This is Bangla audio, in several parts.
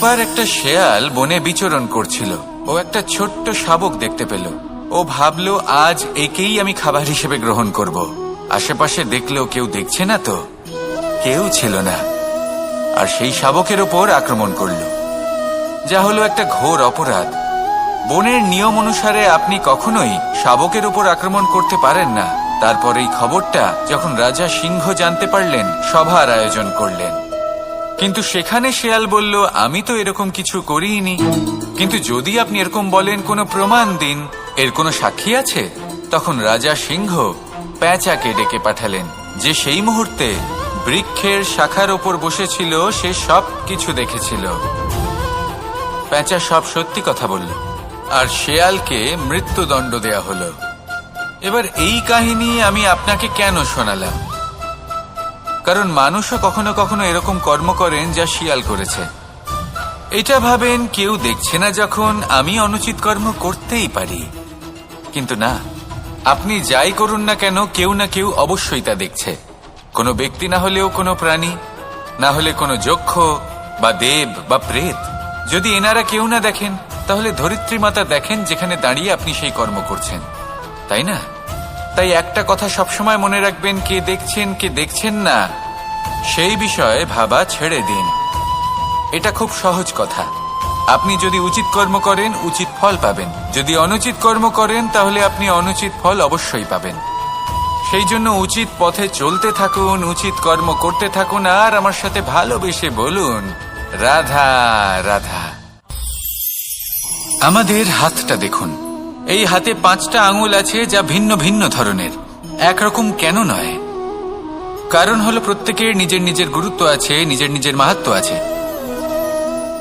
একবার একটা শেয়াল বনে বিচরণ করছিল। ও একটা ছোট্ট শাবক দেখতে পেল। ও ভাবলো, আজ একেই আমি খাবার হিসেবে গ্রহণ করব। আশেপাশে দেখলেও কেউ দেখছে না তো, কেউ ছিল না। আর সেই শাবকের ওপর আক্রমণ করল, যা হলো একটা ঘোর অপরাধ। বনের নিয়ম অনুসারে আপনি কখনোই শাবকের উপর আক্রমণ করতে পারেন না। তারপর এই খবরটা যখন রাজা সিংহ জানতে পারলেন, সভার আয়োজন করলেন। কিন্তু সেখানে শেয়াল বলল, আমি তো এরকম কিছু করিনি। কিন্তু যদি আপনি এরকম বলেন, কোনো প্রমাণ দিন, এর কোনো সাক্ষী আছে? তখন রাজা সিংহ পেঁচাকে ডেকে পাঠালেন, যে সেই মুহূর্তে বৃক্ষের শাখার ওপর বসেছিল। সে সব কিছু দেখেছিল। পেঁচা সব সত্যি কথা বলল, আর শেয়ালকে মৃত্যুদণ্ড দেয়া হলো। এবার এই কাহিনী আমি আপনাকে কেন শোনালাম? কারণ মানুষও কখনো কখনো এরকম কর্ম করেন যা শিয়াল করেছে। এটা ভাবেন কেউ দেখছে না, যখন আমি অনুচিত কর্ম করতেই পারি। কিন্তু না, আপনি যাই করুন না কেন, কেউ না কেউ অবশ্যই তা দেখছে। কোনো ব্যক্তি না হলেও কোনো প্রাণী, না হলে কোনো যক্ষ বা দেব বা প্রেত। যদি এনারা কেউ না দেখেন, তাহলে ধরিত্রী মাতা দেখেন, যেখানে দাঁড়িয়ে আপনি সেই কর্ম করছেন, তাই না? তাই একটা কথা সবসময় মনে রাখবেন, কে দেখছেন কে দেখছেন না সেই বিষয়ে ভাবা ছেড়ে দিন। এটা খুব সহজ কথা। আপনি যদি উচিত কর্ম করেন, উচিত ফল পাবেন। যদি অনুচিত কর্ম করেন, তাহলে আপনি অনুচিত ফল অবশ্যই পাবেন। সেই জন্য উচিত পথে চলতে থাকুন, উচিত কর্ম করতে থাকুন, আর আমার সাথে ভালোবেসে বলুন, রাধা রাধা। আমাদের হাতটা দেখুন। এই হাতে 5টা আঙুল আছে, যা ভিন্ন ভিন্ন ধরনের। একরকম কেন নয়? কারণ হলো প্রত্যেকের নিজের নিজের গুরুত্ব আছে, নিজের নিজের মাহাত্ম্য আছে।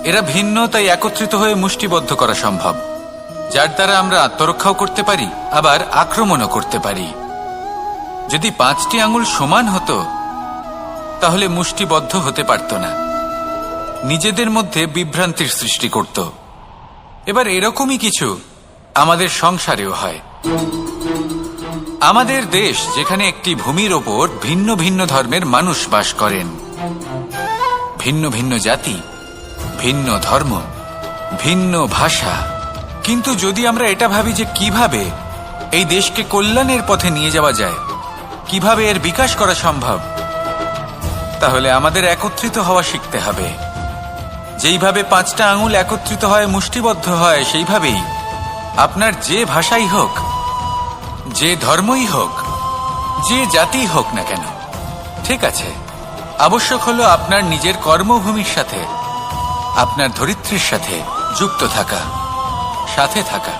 এরা ভিন্ন, তাই একত্রিত হয়ে মুষ্টিবদ্ধ করা সম্ভব, যার দ্বারা আমরা আত্মরক্ষাও করতে পারি, আবার আক্রমণও করতে পারি। যদি 5টি আঙুল সমান হতো, তাহলে মুষ্টিবদ্ধ হতে পারত না, নিজেদের মধ্যে বিভ্রান্তির সৃষ্টি করত। এবার এরকমই কিছু আমাদের সংসারেও হয়। আমাদের দেশ, যেখানে একটি ভূমির ওপর ভিন্ন ভিন্ন ধর্মের মানুষ বাস করেন, ভিন্ন ভিন্ন জাতি, ভিন্ন ধর্ম, ভিন্ন ভাষা। কিন্তু যদি আমরা এটা ভাবি যে কিভাবে এই দেশকে কল্যাণের পথে নিয়ে যাওয়া যায়, কিভাবে এর বিকাশ করা সম্ভব, তাহলে আমাদের একত্রিত হওয়া শিখতে হবে। যেইভাবে 5টা আঙুল একত্রিত হয়, মুষ্টিবদ্ধ হয়, সেইভাবেই আপনার যে ভাষাই হোক, যে ধর্মই হোক, যে জাতি হোক না কেন, ঠিক আছে, আবশ্যক হলো আপনার নিজের কর্মভূমির সাথে, আপনার ধরিত্রীর সাথে যুক্ত থাকা, সাথে থাকা।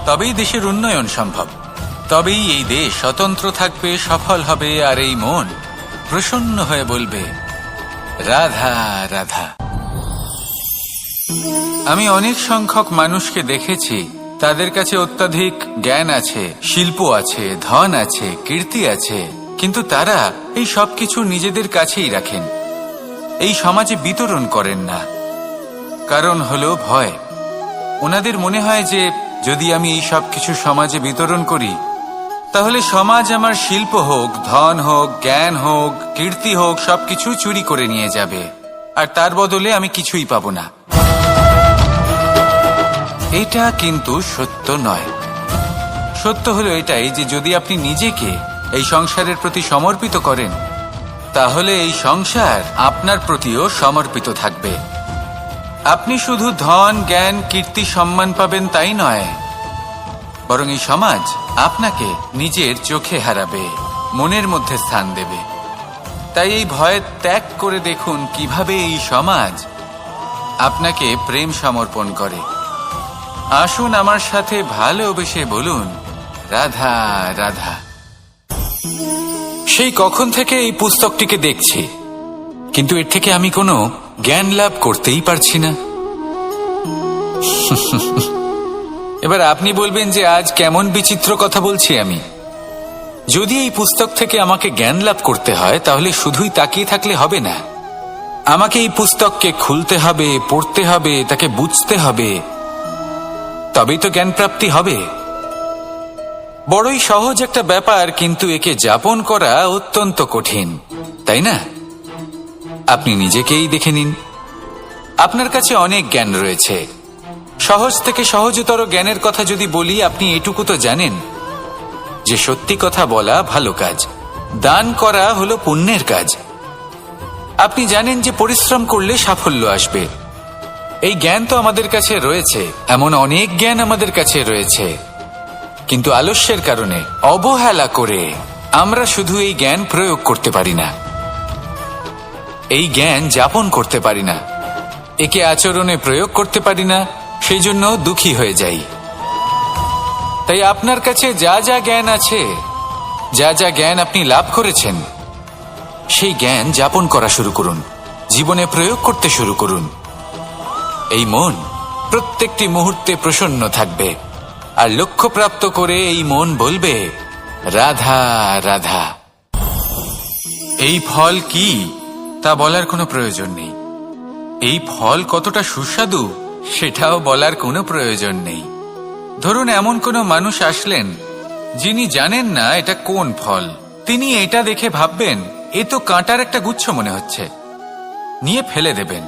তবেই দেশের উন্নয়ন সম্ভব। তবেই এই দেশ স্বতন্ত্র থাকবে, সফল হবে, আর এই মন প্রসন্ন হয়ে বলবে, রাধা রাধা। আমি অনেক সংখ্যক মানুষকে দেখেছি, তাদের কাছে অত্যাধিক জ্ঞান আছে, শিল্প আছে, ধন আছে, কীর্তি আছে, কিন্তু তারা এই সবকিছু নিজেদের কাছেই রাখেন, এই সমাজে বিতরণ করেন না। কারণ হলো ভয়। ওনাদের মনে হয় যে যদি আমি এই সব কিছু সমাজে বিতরণ করি, তাহলে সমাজ আমার শিল্প হোক, ধন হোক, জ্ঞান হোক, কীর্তি হোক, সবকিছু চুরি করে নিয়ে যাবে, আর তার বদলে আমি কিছুই পাবো না। এটা কিন্তু সত্য নয়। সত্য হলো এটাই যে যদি আপনি নিজেকে এই সংসারের প্রতি সমর্পিত করেন, তাহলে এই সংসার আপনার প্রতিও সমর্পিত থাকবে। আপনি শুধু ধন, জ্ঞান, কীর্তি, সম্মান পাবেন তাই নয়, বরং এই সমাজ আপনাকে নিজের চোখে হারাবে, মনের মধ্যে স্থান দেবে। তাই এই ভয় ত্যাগ করে দেখুন কিভাবে এই সমাজ আপনাকে প্রেম সমর্পণ করে। আসুন আমার সাথে ভালোবেসে বলুন, রাধা রাধা। সেই কখন থেকে এই পুস্তকটিকে দেখছি, কিন্তু এর থেকে আমি কোনো জ্ঞান লাভ করতেই পারছি না। এবার আপনি বলবেন যে আজ কেমন বিচিত্র কথা বলছি আমি। যদি এই পুস্তক থেকে আমাকে জ্ঞান লাভ করতে হয়, তাহলে শুধুই তাকিয়ে থাকলে হবে না। আমাকে এই পুস্তককে খুলতে হবে, পড়তে হবে, তাকে বুঝতে হবে, তবেই তো জ্ঞান প্রাপ্তি হবে। বড়ই সহজ একটা ব্যাপার, কিন্তু একে যাপন করা অত্যন্ত কঠিন, তাই না? আপনি নিজেকেই দেখে নিন। আপনার কাছে অনেক জ্ঞান রয়েছে। সহজ থেকে সহজতর জ্ঞানের কথা যদি বলি, আপনি এটুকু তো জানেন যে সত্যি কথা বলা ভালো কাজ, দান করা হলো পুণ্যের কাজ। আপনি জানেন যে পরিশ্রম করলে সাফল্য আসবে। এই জ্ঞান তো আমাদের কাছে রয়েছে, এমন অনেক জ্ঞান আমাদের কাছে রয়েছে, কিন্তু আলস্যের কারণে, অবহেলা করে আমরা শুধু এই জ্ঞান প্রয়োগ করতে পারি না, এই জ্ঞান যাপন করতে পারি না, একে আচরণে প্রয়োগ করতে পারি না, সেই জন্য দুঃখী হয়ে যাই। তাই আপনার কাছে যা যা জ্ঞান আছে, যা যা জ্ঞান আপনি লাভ করেছেন, সেই জ্ঞান যাপন করা শুরু করুন, জীবনে প্রয়োগ করতে শুরু করুন। এই মন প্রত্যেকটি মুহূর্তে প্রসন্ন থাকবে, আর লক্ষ্যপ্রাপ্ত করে এই মন বলবে, রাধা রাধা। এই ফল কি তা বলার কোনো প্রয়োজন নেই, এই ফল কতটা সুস্বাদু সেটাও বলার কোনো প্রয়োজন নেই। ধরুন এমন কোনো মানুষ আসলেন যিনি জানেন না এটা কোন ফল, তিনি এটা দেখে ভাববেন এ তো কাঁটার একটা গুচ্ছ মনে হচ্ছে, নিয়ে ফেলে দেবেন।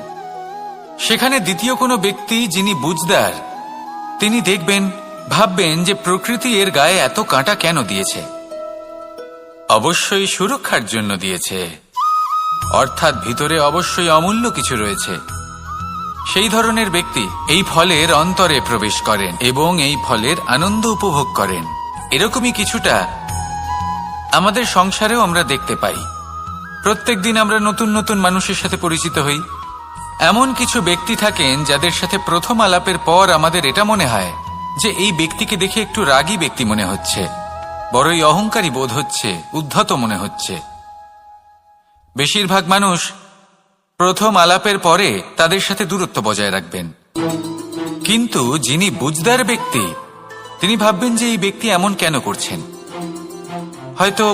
সেখানে দ্বিতীয় কোনো ব্যক্তি যিনি বুঝদার, তিনি দেখবেন, ভাববেন যে প্রকৃতি এর গায়ে এত কাঁটা কেন দিয়েছে, অবশ্যই সুরক্ষার জন্য দিয়েছে, অর্থাৎ ভিতরে অবশ্যই অমূল্য কিছু রয়েছে। সেই ধরনের ব্যক্তি এই ফলের অন্তরে প্রবেশ করেন এবং এই ফলের আনন্দ উপভোগ করেন। এরকমই কিছুটা আমাদের সংসারেও আমরা দেখতে পাই। প্রত্যেকদিন আমরা নতুন নতুন মানুষের সাথে পরিচিত হই। এমন কিছু ব্যক্তি থাকেন যাদের সাথে প্রথম আলাপের পর আমাদের এটা মনে হয় যে এই ব্যক্তিকে দেখে একটু রাগী ব্যক্তি মনে হচ্ছে, বড়ই অহংকারী বোধ হচ্ছে, উদ্ধত মনে হচ্ছে। বেশিরভাগ মানুষ প্রথম আলাপের পরে তাদের সাথে দূরত্ব বজায় রাখবেন, কিন্তু যিনি বুঝদার ব্যক্তি তিনি ভাববেন যে এই ব্যক্তি এমন কেন করছেন, হয়তো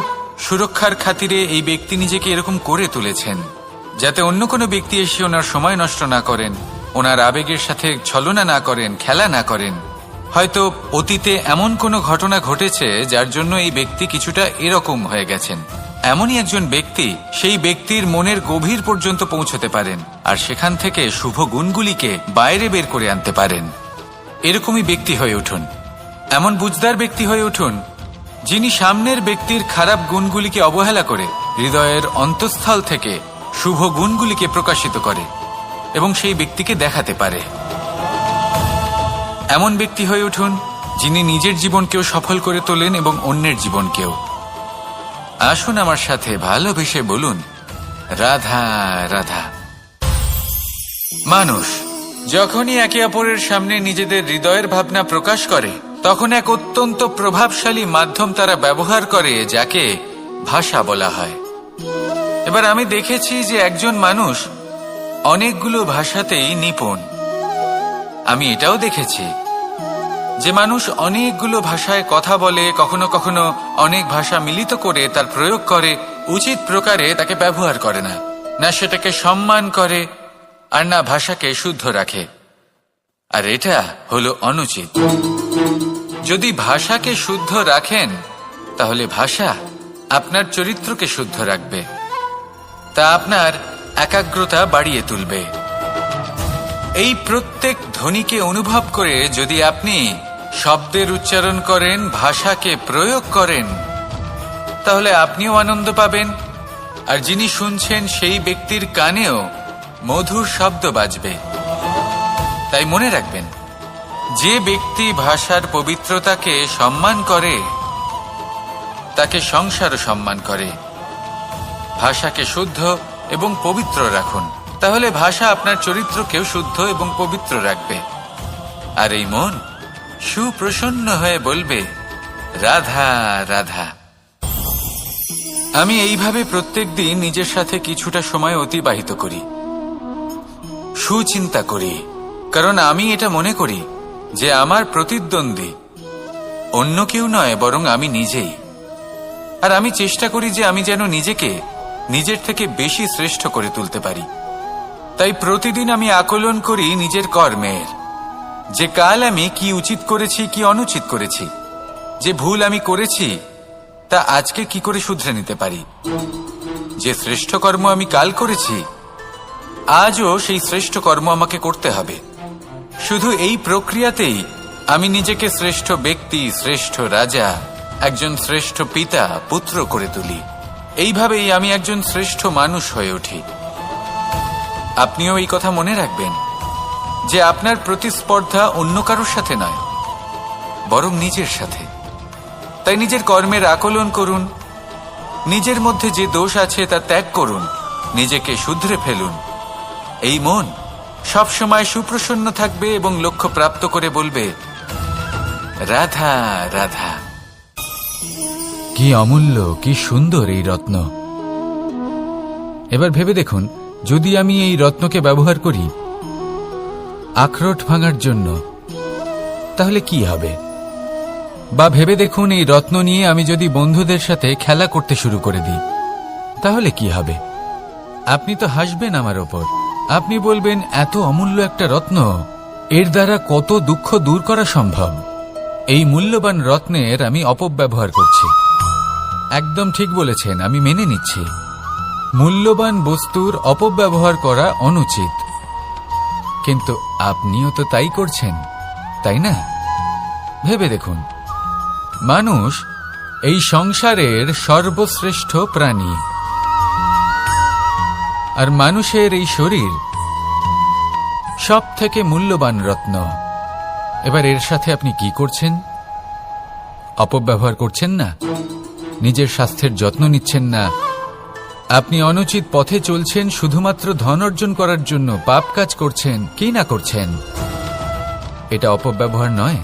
সুরক্ষার খাতিরে এই ব্যক্তি নিজেকে এরকম করে তুলেছেন যাতে অন্য কোনো ব্যক্তি এসে ওনার সময় নষ্ট না করেন, ওনার আবেগের সাথে ছলনা না করেন, খেলা না করেন। হয়তো অতীতে এমন কোনো ঘটনা ঘটেছে যার জন্য এই ব্যক্তি কিছুটা এরকম হয়ে গেছেন। এমনই একজন ব্যক্তি সেই ব্যক্তির মনের গভীর পর্যন্ত পৌঁছতে পারেন আর সেখান থেকে শুভ গুণগুলিকে বাইরে বের করে আনতে পারেন। এরকমই ব্যক্তি হয়ে উঠুন, এমন বুঝদার ব্যক্তি হয়ে উঠুন যিনি সামনের ব্যক্তির খারাপ গুণগুলিকে অবহেলা করে হৃদয়ের অন্তঃস্থল থেকে শুভ গুণগুলিকে প্রকাশিত করে এবং সেই ব্যক্তিকে দেখাতে পারে। এমন ব্যক্তি হয়ে উঠুন যিনি নিজের জীবনকেও সফল করে তোলেন এবং অন্যের জীবনকেও। আসুন আমার সাথে ভালোবেসে বলুন, রাধা রাধা। মানুষ যখনই একে অপরের সামনে নিজেদের হৃদয়ের ভাবনা প্রকাশ করে তখন এক অত্যন্ত প্রভাবশালী মাধ্যম তারা ব্যবহার করে, যাকে ভাষা বলা হয়। এবার আমি দেখেছি যে একজন মানুষ অনেকগুলো ভাষাতেই নিপুণ। আমি এটাও দেখেছি যে মানুষ অনেকগুলো ভাষায় কথা বলে, কখনো কখনো অনেক ভাষা মিলিত করে তার প্রয়োগ করে, উচিত প্রকারে তাকে ব্যবহার করে না, না সেটাকে সম্মান করে আর না ভাষাকে শুদ্ধ রাখে। আর এটা হলো অনুচিত। যদি ভাষাকে শুদ্ধ রাখেন তাহলে ভাষা আপনার চরিত্রকে শুদ্ধ রাখবে, তা আপনার একাগ্রতা বাড়িয়ে তুলবে। এই প্রত্যেক ধ্বনিকে অনুভব করে যদি আপনি শব্দের উচ্চারণ করেন, ভাষাকে প্রয়োগ করেন, তাহলে আপনিও আনন্দ পাবেন আর যিনি শুনছেন সেই ব্যক্তির কানেও মধুর শব্দ বাজবে। তাই মনে রাখবেন, যে ব্যক্তি ভাষার পবিত্রতাকে সম্মান করে তাকে সংসারও সম্মান করে। ভাষাকে শুদ্ধ এবং পবিত্র রাখুন, তাহলে ভাষা আপনার চরিত্রকেও শুদ্ধ এবং পবিত্র রাখবে। আর এই মন সুপ্রসন্ন হয়ে বলবে, রাধা রাধা। আমি এইভাবে প্রত্যেক দিন নিজের সাথে কিছুটা সময় অতিবাহিত করি, সুচিন্তা করি, কারণ আমি এটা মনে করি যে আমার প্রতিদ্বন্দ্বী অন্য কেউ নয় বরং আমি নিজেই। আর আমি চেষ্টা করি যে আমি যেন নিজেকে নিজের থেকে বেশি শ্রেষ্ঠ করে তুলতে পারি। তাই প্রতিদিন আমি আকলন করি নিজের কর্মের, যে কাল আমি কি উচিত করেছি, কি অনুচিত করেছি, যে ভুল আমি করেছি তা আজকে কি করে শুধরে নিতে পারি, যে শ্রেষ্ঠ কর্ম আমি কাল করেছি আজও সেই শ্রেষ্ঠ কর্ম আমাকে করতে হবে। শুধু এই প্রক্রিয়াতেই আমি নিজেকে শ্রেষ্ঠ ব্যক্তি, শ্রেষ্ঠ রাজা, একজন শ্রেষ্ঠ পিতা, পুত্র করে তুলি। এইভাবেই আমি একজন শ্রেষ্ঠ মানুষ হয়ে উঠি। আপনিও এই কথা মনে রাখবেন যে আপনার প্রতিস্পর্ধা অন্য কারোর সাথে নয়, বরং নিজের সাথে। তাই নিজের কর্মের আকলন করুন, নিজের মধ্যে যে দোষ আছে তা ত্যাগ করুন, নিজেকে শুধরে ফেলুন। এই মন সবসময় সুপ্রসন্ন থাকবে এবং লক্ষ্য প্রাপ্ত করে বলবে, রাধা রাধা। কি অমূল্য, কি সুন্দর এই রত্ন। এবার ভেবে দেখুন, যদি আমি এই রত্নকে ব্যবহার করি আখরোট ভাঙার জন্য, তাহলে কি হবে? বা ভেবে দেখুন, এই রত্ন নিয়ে আমি যদি বন্ধুদের সাথে খেলা করতে শুরু করে দিই, তাহলে কি হবে? আপনি তো হাসবেন আমার ওপর। আপনি বলবেন, এত অমূল্য একটা রত্ন, এর দ্বারা কত দুঃখ দূর করা সম্ভব। এই মূল্যবান রত্নের আমি অপব্যবহার করছি। একদম ঠিক বলেছেন, আমি মেনে নিচ্ছি। মূল্যবান বস্তুর অপব্যবহার করা অনুচিত। কিন্তু আপনিও তো তাই করছেন, তাই না? ভেবে দেখুন, মানুষ এই সংসারের সর্বশ্রেষ্ঠ প্রাণী, আর মানুষের এই শরীর সব থেকে মূল্যবান রত্ন। এবার এর সাথে আপনি কি করছেন? অপব্যবহার করছেন না, নিজের স্বাস্থ্যের যত্ন নিচ্ছেন না, আপনি অনুচিত পথে চলছেন শুধুমাত্র ধন অর্জন করার জন্য, পাপ কাজ করছেন। কি না করছেন? এটা অপব্যবহার নয়?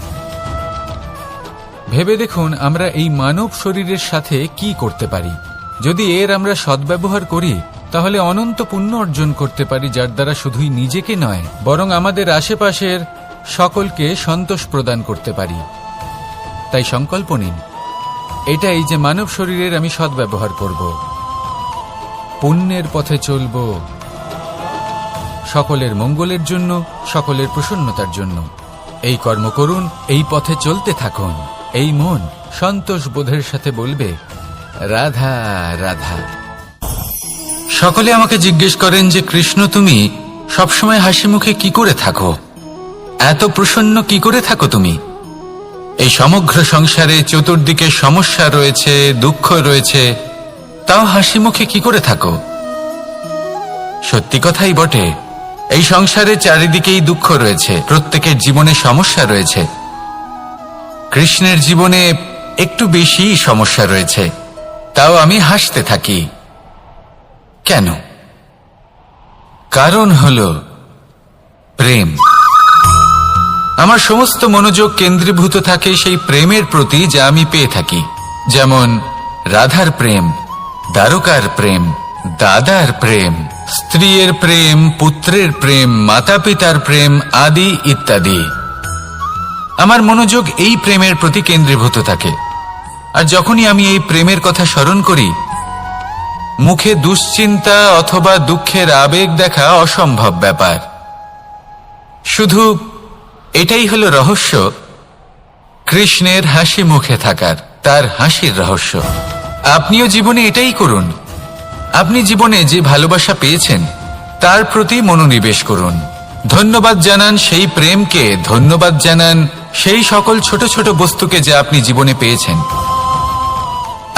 ভেবে দেখুন, আমরা এই মানব শরীরের সাথে কি করতে পারি। যদি এর আমরা সদ্ব্যবহার করি, তাহলে অনন্ত পুণ্য অর্জন করতে পারি, যার দ্বারা শুধুই নিজেকে নয়, বরং আমাদের আশেপাশের সকলকে সন্তোষ প্রদান করতে পারি। তাই সংকল্প নিন, এটাই যে মানব শরীরের আমি সদ্ব্যবহার করব, পুণ্যের পথে চলব, সকলের মঙ্গলের জন্য, সকলের প্রসন্নতার জন্য। এই কর্ম করুন, এই পথে চলতে থাকুন। এই মন সন্তোষ বোধের সাথে বলবে, রাধা রাধা। সকলে আমাকে জিজ্ঞেস করেন যে, কৃষ্ণ, তুমি সবসময় হাসি মুখে কি করে থাকো? এত প্রসন্ন কি করে থাকো তুমি? এই সমগ্র সংসারে চতুর্দিকে সমস্যা রয়েছে, দুঃখ রয়েছে, তাও হাসি মুখে কি করে থাকো? সত্যি কথাই বটে, এই সংসারে চারিদিকেই দুঃখ রয়েছে, প্রত্যেকের জীবনে সমস্যা রয়েছে। কৃষ্ণের জীবনে একটু বেশি সমস্যা রয়েছে, তাও আমি হাসতে থাকি। কেন? কারণ হলো প্রেম। আমার সমস্ত মনোযোগ কেন্দ্রীভূত থাকে সেই প্রেমের প্রতি যা আমি পেয়ে থাকি। যেমন রাধার প্রেম, দ্বারকার প্রেম, দাদার প্রেম, স্ত্রীর প্রেম, পুত্রের প্রেম, মাতা পিতার প্রেম আদি ইত্যাদি। আমার মনোযোগ এই প্রেমের প্রতি কেন্দ্রীভূত থাকে। আর যখনই আমি এই প্রেমের কথা স্মরণ করি, মুখে দুশ্চিন্তা অথবা দুঃখের আবেগ দেখা অসম্ভব ব্যাপার। শুধু এটাই হলো রহস্য কৃষ্ণের হাসি মুখে থাকার, তার হাসির রহস্য। আপনিও জীবনে এটাই করুন। আপনি জীবনে যে ভালোবাসা পেয়েছেন তার প্রতি মনোনিবেশ করুন। ধন্যবাদ জানান সেই প্রেমকে, ধন্যবাদ জানান সেই সকল ছোট ছোট বস্তুকে যা আপনি জীবনে পেয়েছেন।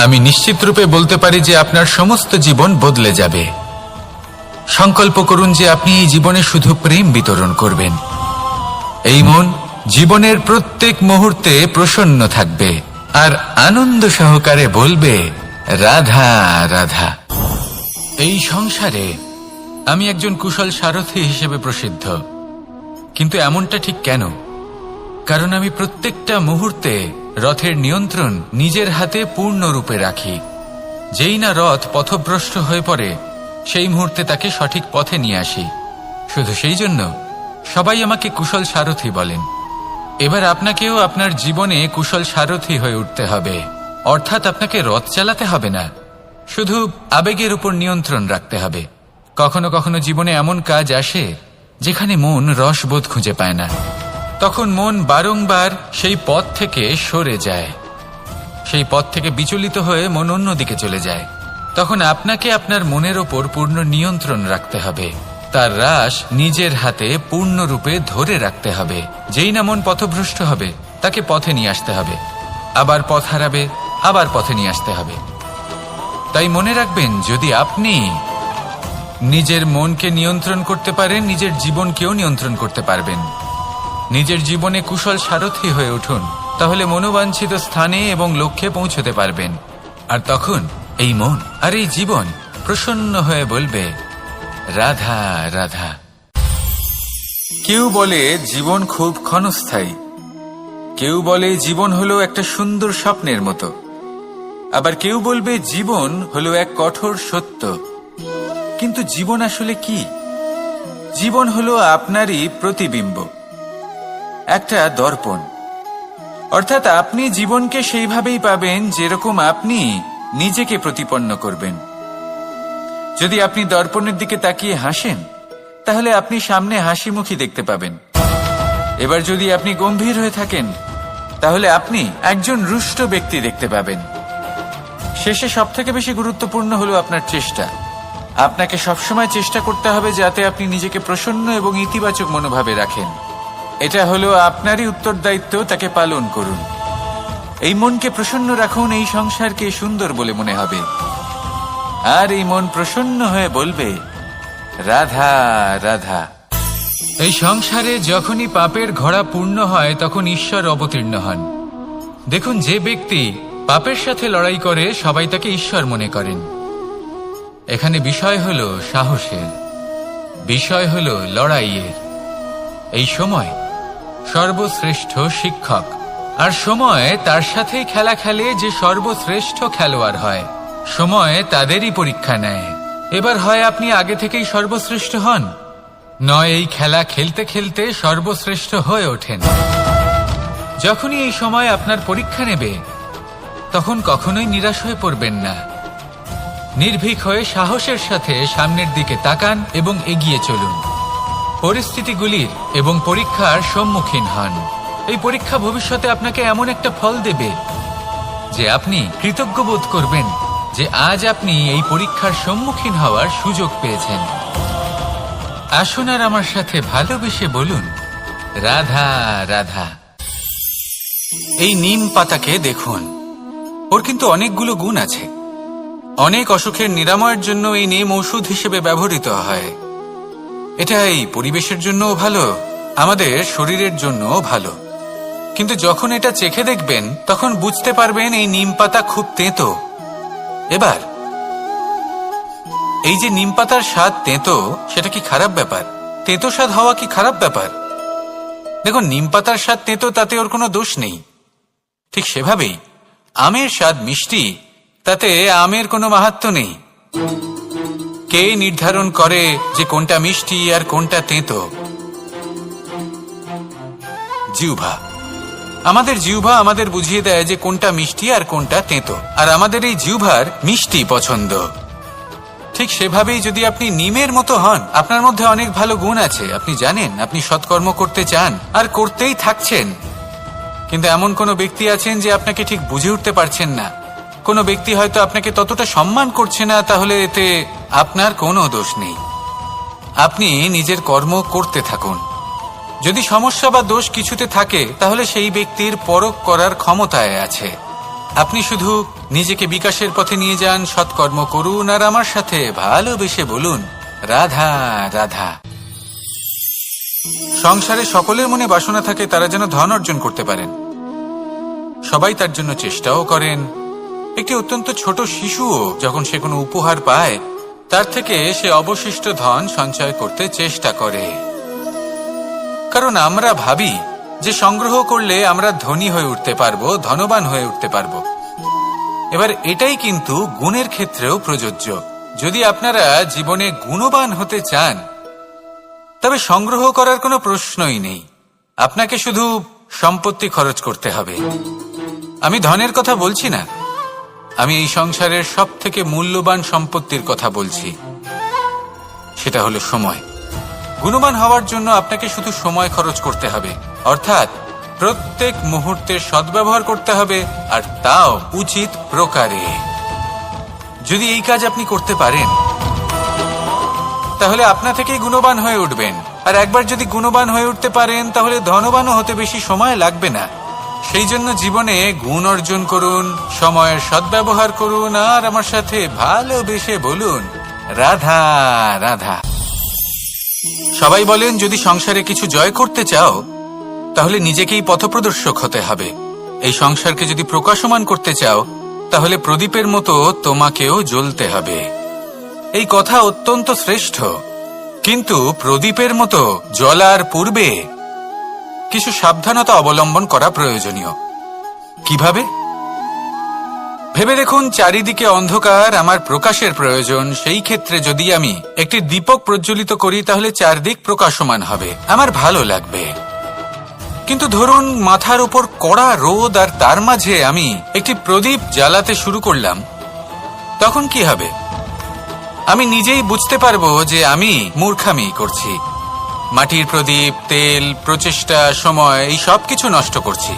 আমি নিশ্চিত রূপে বলতে পারি যে আপনার সমস্ত জীবন বদলে যাবে। সংকল্প করুন যে আপনি এই জীবনে শুধু প্রেম বিতরণ করবেন। এই মন জীবনের প্রত্যেক মুহূর্তে প্রসন্ন থাকবে আর আনন্দ সহকারে বলবে, রাধা রাধা। এই সংসারে আমি একজন কুশল সারথি হিসেবে প্রসিদ্ধ। কিন্তু এমনটা ঠিক কেন? কারণ আমি প্রত্যেকটা মুহূর্তে রথের নিয়ন্ত্রণ নিজের হাতে পূর্ণরূপে রাখি। যেই না রথ পথভ্রষ্ট হয়ে পড়ে, সেই মুহূর্তে তাকে সঠিক পথে নিয়ে আসি। শুধু সেই জন্য সবাই আমাকে কুশল সারথি বলেন। এবার আপনাকেও আপনার জীবনে কুশল সারথি হয়ে উঠতে হবে। অর্থাৎ আপনাকে রথ চালাতে হবে না, শুধু আবেগের উপর নিয়ন্ত্রণ রাখতে হবে। কখনো কখনো জীবনে এমন কাজ আসে যেখানে মন রসবোধ খুঁজে পায় না। তখন মন বারংবার সেই পথ থেকে সরে যায়, সেই পথ থেকে বিচলিত হয়ে মন অন্যদিকে চলে যায়। তখন আপনাকে আপনার মনের ওপর পূর্ণ নিয়ন্ত্রণ রাখতে হবে। তার রাশ নিজের হাতে পূর্ণরূপে ধরে রাখতে হবে। যেই না মন পথভ্রষ্ট হবে তাকে পথে নিয়ে আসতে হবে, আবার পথ হারাবে, আবার পথে নিয়ে আসতে হবে। তাই মনে রাখবেন, যদি আপনি নিজের মনকে নিয়ন্ত্রণ করতে পারেন, নিজের জীবনকেও নিয়ন্ত্রণ করতে পারবেন। নিজের জীবনে কুশল সারথি হয়ে উঠুন, তাহলে মনোবাঞ্ছিত স্থানে এবং লক্ষ্যে পৌঁছতে পারবেন। আর তখন এই মন আর এই জীবন প্রসন্ন হয়ে বলবে, রাধা রাধা। কেউ বলে জীবন খুব ক্ষণস্থায়ী, কেউ বলে জীবন হলো একটা সুন্দর স্বপ্নের মতো, আবার কেউ বলবে জীবন হলো এক কঠোর সত্য। কিন্তু জীবন আসলে কি? জীবন হলো আপনারই প্রতিবিম্ব, একটা দর্পণ। অর্থাৎ আপনি জীবনকে সেইভাবেই পাবেন যেরকম আপনি নিজেকে প্রতিপন্ন করবেন। যদি আপনি দর্পণের দিকে তাকিয়ে হাসেন, তাহলে আপনি সামনে হাসি মুখী দেখতে পাবেন। এবার যদি আপনি গম্ভীর হয়ে থাকেন, তাহলে আপনি একজন রুষ্ট ব্যক্তি দেখতে পাবেন। শেষে সবথেকে বেশি গুরুত্বপূর্ণ হলো আপনার চেষ্টা। আপনাকে সবসময় চেষ্টা করতে হবে যাতে আপনি নিজেকে প্রসন্ন এবং ইতিবাচক মনোভাবে রাখেন। এটা হলো আপনারই উত্তরদায়িত্ব, তাকে পালন করুন। এই মনকে প্রসন্ন রাখুন, এই সংসারকে সুন্দর বলে মনে হবে। আর এই মন প্রসন্ন হয়ে বলবে, রাধা রাধা। এই সংসারে যখনই পাপের ঘোড়া পূর্ণ হয়, তখন ঈশ্বর অবতীর্ণ হন। দেখুন, যে ব্যক্তি পাপের সাথে লড়াই করে সবাই তাকে ঈশ্বর মনে করেন। এখানে বিষয় হলো সাহসের, বিষয় হলো লড়াইয়ের। এই সময় সর্বশ্রেষ্ঠ শিক্ষক, আর সময় তার সাথেই খেলা খেলে যে সর্বশ্রেষ্ঠ খেলোয়াড় হয়। সময় তাদেরই পরীক্ষা নেয়। এবার হয় আপনি আগে থেকেই সর্বশ্রেষ্ঠ হন, নয় এই খেলা খেলতে খেলতে সর্বশ্রেষ্ঠ হয়ে ওঠেন। যখনই এই সময় আপনার পরীক্ষা নেবে, তখন কখনোই নিরাশ হয়ে পড়বেন না। নির্ভীক হয়ে সাহসের সাথে সামনের দিকে তাকান এবং এগিয়ে চলুন। পরিস্থিতিগুলির এবং পরীক্ষার সম্মুখীন হন। এই পরীক্ষা ভবিষ্যতে আপনাকে এমন একটা ফল দেবে যে আপনি কৃতজ্ঞ বোধ করবেন যে আজ আপনি এই পরীক্ষার সম্মুখীন হওয়ার সুযোগ পেয়েছেন। আসুন আর আমার সাথে ভালোবেসে বলুন, রাধা রাধা। এই নিম পাতাকে দেখুন, ওর কিন্তু অনেকগুলো গুণ আছে। অনেক অসুখের নিরাময়ের জন্য এই নিম ঔষধ হিসেবে ব্যবহৃত হয়। এটা এই পরিবেশের জন্যও ভালো, আমাদের শরীরের জন্যও ভালো। কিন্তু যখন এটা চেখে দেখবেন, তখন বুঝতে পারবেন এই নিম পাতা খুব তেঁতো। এবার এই যে নিম পাতার স্বাদ তেঁতো, সেটা কি খারাপ ব্যাপার? তেঁতো স্বাদ হওয়া কি খারাপ ব্যাপার? দেখুন, নিম পাতার স্বাদ তেঁতো, তাতে ওর কোনো দোষ নেই। ঠিক সেভাবেই আমের স্বাদ মিষ্টি, তাতে আমের কোনো মাহাত্ম্য নেই। কে নির্ধারণ করে যে কোনটা মিষ্টি আর কোনটা তেঁতো? জিহ্বা। আমাদের জিহ্বা আমাদের বুঝিয়ে দেয় যে কোনটা মিষ্টি আর কোনটা তেঁতো, আর আমাদের এই জিহ্বার মিষ্টি পছন্দ। ঠিক সেভাবেই যদি আপনি নিমের মতো হন, আপনার মধ্যে অনেক ভালো গুণ আছে, আপনি জানেন, আপনি সৎকর্ম করতে চান আর করতেই থাকছেন। কিন্তু এমন কোনো ব্যক্তি আছেন যে আপনাকে ঠিক বুঝে উঠতে পারছেন না। কোনো ব্যক্তি হয়তো আপনাকে ততটা সম্মান করছে না, তাহলে এতে আপনার কোনো দোষ নেই। আপনি নিজের কর্ম করতে থাকুন। যদি সমস্যা বা দোষ কিছুতে থাকে, তাহলে সেই ব্যক্তির পরখ করার ক্ষমতায় আছে। আপনি শুধু নিজেকে বিকাশের পথে নিয়ে যান, সৎকর্ম করুন, আর আমার সাথে ভালোবেসে বলুন, রাধা রাধা। সংসারে সকলের মনে বাসনা থাকে তারা যেন ধন অর্জন করতে পারেন। সবাই তার জন্য চেষ্টাও করেন। একটি অত্যন্ত ছোট শিশুও যখন সে কোনো উপহার পায়, তার থেকে সে অবশিষ্ট ধন সঞ্চয় করতে চেষ্টা করে। কারণ আমরা ভাবি যে সংগ্রহ করলে আমরা ধনী হয়ে উঠতে পারবো, ধনবান হয়ে উঠতে পারবো। এবার এটাই কিন্তু গুণের ক্ষেত্রেও প্রযোজ্য। যদি আপনারা জীবনে গুণবান হতে চান, তবে সংগ্রহ করার কোনো প্রশ্নই নেই। আপনাকে শুধু সম্পত্তি খরচ করতে হবে। আমি ধনের কথা বলছি না, আমি এই সংসারের সবথেকে মূল্যবান সম্পত্তির কথা বলছি। সেটা হলো সময়। গুণবান হওয়ার জন্য আপনাকে শুধু সময় খরচ করতে হবে, অর্থাৎ প্রত্যেক মুহূর্তের সদ্ব্যবহার করতে হবে, আর তাও উচিত প্রকারে। যদি এই কাজ আপনি করতে পারেন, তাহলে আপনা থেকেই গুণবান হয়ে উঠবেন। আর একবার যদি গুণবান হয়ে উঠতে পারেন তাহলে ধনবানও হতে বেশি সময় লাগবে না। সেই জন্য জীবনে গুণ অর্জন করুন, সময়ের সদ্ব্যবহার করুন, আর আমার সাথে ভালোবেসে বলুন, রাধা রাধা। সবাই বলেন যদি সংসারে কিছু জয় করতে চাও তাহলে নিজেকেই পথপ্রদর্শক হতে হবে। এই সংসারকে যদি প্রকাশমান করতে চাও তাহলে প্রদীপের মতো তোমাকেও জ্বলতে হবে। এই কথা অত্যন্ত শ্রেষ্ঠ, কিন্তু প্রদীপের মতো জ্বলার পূর্বে কিছু সাবধানতা অবলম্বন করা প্রয়োজনীয়। কিভাবে? ভেবে দেখুন, চারিদিকে অন্ধকার, আমার প্রকাশের প্রয়োজন। সেই ক্ষেত্রে যদি আমি একটি দীপক প্রজ্বলিত করি তাহলে চারদিক প্রকাশমান হবে, আমার ভালো লাগবে। কিন্তু ধরুন মাথার উপর কড়া রোদ আর তার মাঝে আমি একটি প্রদীপ জ্বালাতে শুরু করলাম, তখন কি হবে? আমি নিজেই বুঝতে পারবো যে আমি মূর্খামি করছি। মাটির প্রদীপ, তেল, প্রচেষ্টা, সময়, এই সব কিছু নষ্ট করছি।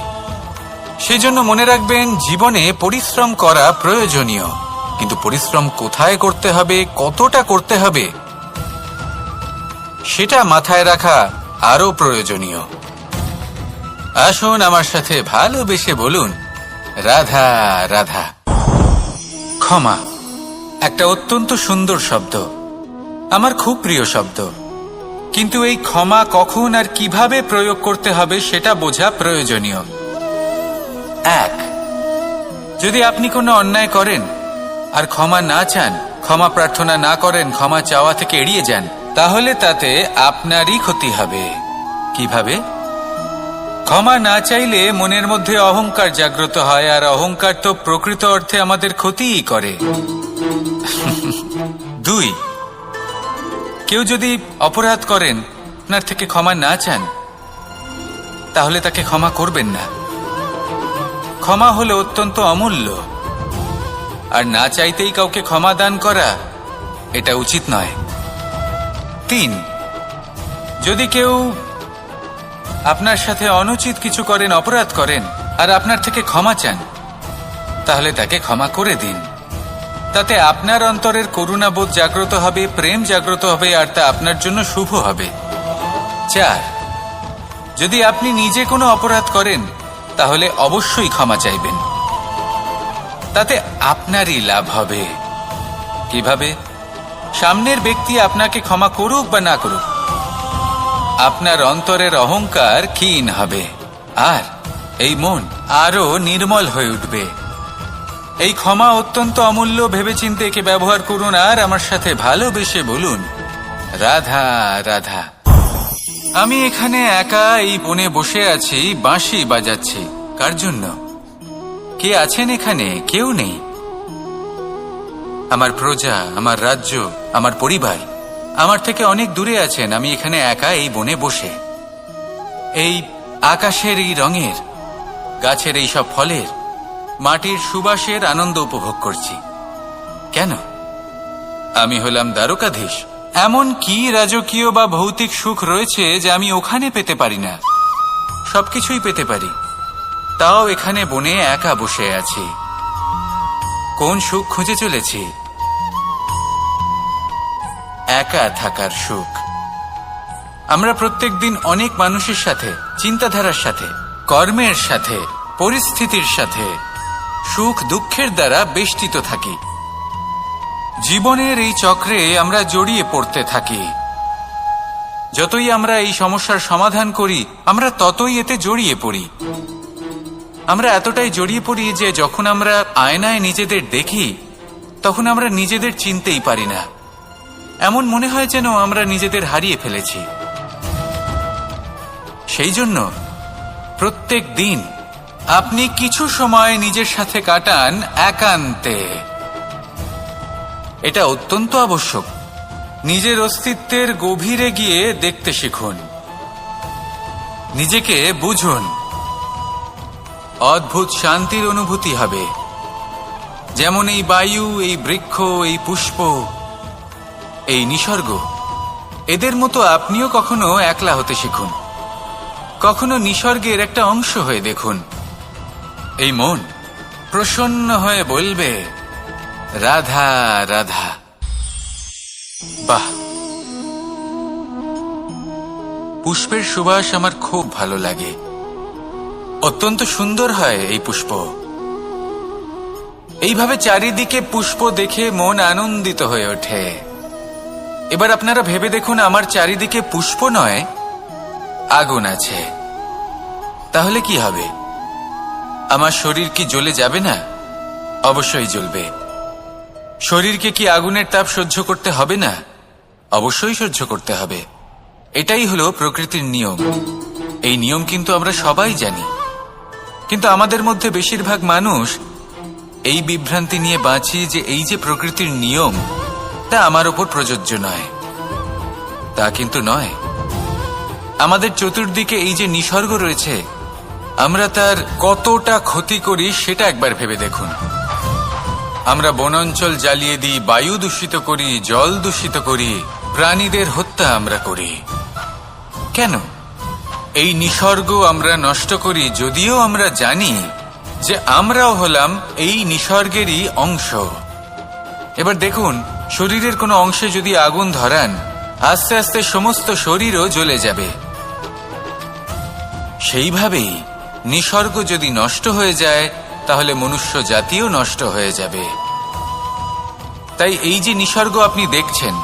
সেই জন্য মনে রাখবেন, জীবনে পরিশ্রম করা প্রয়োজনীয়, কিন্তু পরিশ্রম কোথায় করতে হবে, কতটা করতে হবে, সেটা মাথায় রাখা আরো প্রয়োজনীয়। আসুন আমার সাথে ভালোবেসে বলুন, রাধা রাধা। ক্ষমা একটা অত্যন্ত সুন্দর শব্দ, আমার খুব প্রিয় শব্দ, কিন্তু এই ক্ষমা কখন আর কিভাবে প্রয়োগ করতে হবে সেটা বোঝা প্রয়োজনীয়। এক, যদি আপনি কোনো অন্যায় করেন আর ক্ষমা না চান, ক্ষমা প্রার্থনা না করেন, ক্ষমা চাওয়া থেকে এড়িয়ে যান, তাহলে তাতে আপনারই ক্ষতি হবে। কিভাবে? ক্ষমা না চাইলে মনের মধ্যে অহংকার জাগ্রত হয়, আর অহংকার তো প্রকৃত অর্থে আমাদের ক্ষতিই করে। দুই, কেউ যদি অপরাধ করেন, আপনার থেকে ক্ষমা না চান, তাহলে তাকে ক্ষমা করবেন না। ক্ষমা হলো অত্যন্ত অমূল্য, আর না চাইতেই কাউকে ক্ষমা দান করা এটা উচিত নয়। তিন, যদি কেউ আপনার সাথে অনুচিত কিছু করেন, অপরাধ করেন, আর আপনার থেকে ক্ষমা চান, তাহলে তাকে ক্ষমা করে দিন। তাতে আপনার অন্তরের করুণাবোধ জাগ্রত হবে, প্রেম জাগ্রত হবে, আর তা আপনার জন্য শুভ হবে। চার, যদি আপনি নিজে কোনো অপরাধ করেন তাহলে অবশ্যই ক্ষমা চাইবেন, তাতে আপনারই লাভ হবে। কিভাবে? সামনের ব্যক্তি আপনাকে ক্ষমা করুক বা না করুক, আপনার অন্তরের অহংকার ক্ষীণ হবে, আর এই মন আরো নির্মল হয়ে উঠবে। এই ক্ষমা অত্যন্ত অমূল্য, ভেবেচিন্তে একে ব্যবহার করুন, আর আমার সাথে ভালোবেসে বলুন, রাধা রাধা। আমি এখানে একা এই বনে বসে আছি, বাঁশি বাজাচ্ছি। কার জন্য? কে আছেন এখানে? কেউ নেই। আমার প্রজা, আমার রাজ্য, আমার পরিবার আমার থেকে অনেক দূরে আছেন। আমি এখানে একা এই বনে বসে এই আকাশের এই রঙের, গাছের এই সব ফলের, মাটির সুবাসের আনন্দ উপভোগ করছি। কেন? আমি হলাম দ্বারকাধীশ। এমন কি রাজকীয় বা ভৌতিক সুখ রয়েছে যে আমি ওখানে পেতে পারি না? সবকিছুই পেতে পারি, তাও এখানে বনে একা বসে আছি। কোন সুখ খুঁজে চলেছি? একা থাকার সুখ। আমরা প্রত্যেকদিন অনেক মানুষের সাথে, চিন্তাধারার সাথে, কর্মের সাথে, পরিস্থিতির সাথে, সুখ দুঃখের দ্বারা বেষ্টিত থাকি। জীবনের এই চক্রে আমরা জড়িয়ে পড়তে থাকি। যতই আমরা এই সমস্যার সমাধান করি, আমরা ততই এতে জড়িয়ে পড়ি। আমরা এতটাই জড়িয়ে পড়ি যে যখন আমরা আয়নায় নিজেদের দেখি তখন আমরা নিজেদের চিনতেই পারি না। এমন মনে হয় যেন আমরা নিজেদের হারিয়ে ফেলেছি। সেই জন্য প্রত্যেক দিন আপনি কিছু সময় নিজের সাথে কাটান একান্তে। এটা অত্যন্ত আবশ্যক। নিজের অস্তিত্বের গভীরে গিয়ে দেখতে শিখুন, নিজেকে বুঝুন। অদ্ভুত শান্তির অনুভূতি হবে। যেমন এই বায়ু, এই বৃক্ষ, এই পুষ্প, এই নিসর্গ, এদের মতো আপনিও কখনো একলা হতে শিখুন। কখনো নিসর্গের একটা অংশ হয়ে দেখুন। এই মন প্রসন্ন হয়ে বলবে, রাধা রাধা। বাহ, পুষ্পের সুবাস আমার খুব ভালো লাগে। অত্যন্ত সুন্দর হয় এই পুষ্প। এইভাবে চারিদিকে পুষ্প দেখে মন আনন্দিত হয়ে ওঠে। এবার আপনারা ভেবে দেখুন, আমার চারিদিকে পুষ্প নয়, আগুন আছে। তাহলে কি হবে? আমার শরীর কি জ্বলে যাবে না? অবশ্যই জ্বলবে। শরীরকে কি আগুনের তাপ সহ্য করতে হবে না? অবশ্যই সহ্য করতে হবে। এটাই হলো প্রকৃতির নিয়ম। এই নিয়ম কিন্তু আমরা সবাই জানি, কিন্তু আমাদের মধ্যে বেশিরভাগ মানুষ এই বিভ্রান্তি নিয়ে বাঁচি যে এই যে প্রকৃতির নিয়ম, তা আমার ওপর প্রযোজ্য নয়। তা কিন্তু নয়। আমাদের চতুর্দিকে এই যে নিসর্গ রয়েছে, আমরা তার কতটা ক্ষতি করি সেটা একবার ভেবে দেখুন। আমরা বনাঞ্চল জ্বালিয়ে দিই, বায়ু দূষিত করি, জল দূষিত করি, প্রাণীদের হত্যা আমরা করি। কেন? এই নিসর্গ আমরা নষ্ট করি, যদিও আমরা জানি যে আমরাও হলাম এই নিসর্গেরই অংশ। এবার দেখুন, শরীরের কোনো অংশে যদি আগুন ধরান, আস্তে আস্তে সমস্ত শরীরও জ্বলে যাবে। সেইভাবেই নিসর্গ যদি নষ্ট হয়ে যায়, তাহলে মনুষ্য জাতিও নষ্ট হয়ে যাবে। তাই এই যে নিসর্গ আপনি দেখছেন,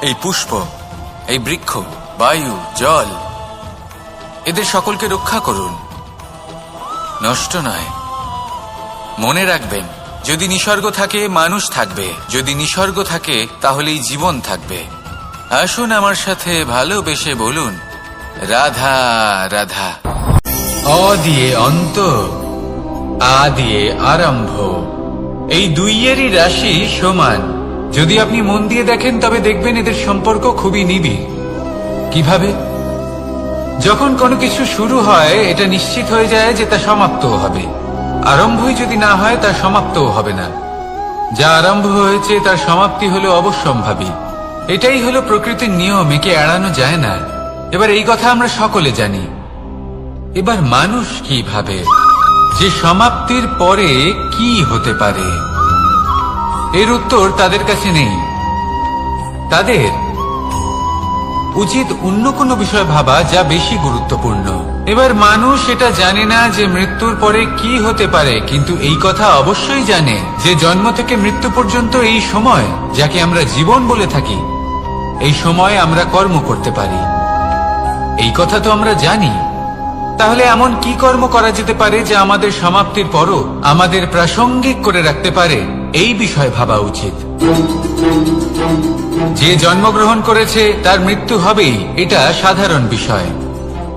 এই পুষ্প, এই বৃক্ষ, বায়ু, জল, এদের সকলকে রক্ষা করুন, নষ্ট নয়। মনে রাখবেন, যদি নিসর্গ থাকে মানুষ থাকবে, যদি নিসর্গ থাকে তাহলেই জীবন থাকবে। আসুন আমার সাথে ভালোবেসে বলুন, রাধা রাধা। অ দিয়ে অন্ত, আ দিয়ে আরম্ভ, এই দুইয়েরই রাশি সমান। যদি আপনি মন দিয়ে দেখেন তবে দেখবেন এদের সম্পর্ক খুবই নিবিড়। কিভাবে? যখন কোনো কিছু শুরু হয়, এটা নিশ্চিত হয়ে যায় যে তা সমাপ্তও হবে। আরম্ভই যদি না হয়, তা সমাপ্তও হবে না। যা আরম্ভ হয়েছে তার সমাপ্তি হলো অবশ্যম্ভাবী। এটাই হলো প্রকৃতির নিয়ম, একে এড়ানো যায় না। এবার এই কথা আমরা সকলে জানি। এবার মানুষ কি ভাবে যে সমাপ্তির পরে কি হতে পারে, এর উত্তর তাদের কাছে নেই। তাদের উচিত অন্য কোনো বিষয় ভাবা যা বেশি গুরুত্বপূর্ণ। এবার মানুষ এটা জানে না যে মৃত্যুর পরে কি হতে পারে, কিন্তু এই কথা অবশ্যই জানে যে জন্ম থেকে মৃত্যু পর্যন্ত এই সময়, যাকে আমরা জীবন বলে থাকি, এই সময় আমরা কর্ম করতে পারি। এই কথা তো আমরা জানি। তাহলে এমন কি কর্ম করা যেতে পারে যা আমাদের সমাপ্তির পরও আমাদের প্রাসঙ্গিক করে রাখতে পারে, এই বিষয়ে ভাবা উচিত। যে জন্মগ্রহণ করেছে তার মৃত্যু হবেই, এটা সাধারণ বিষয়।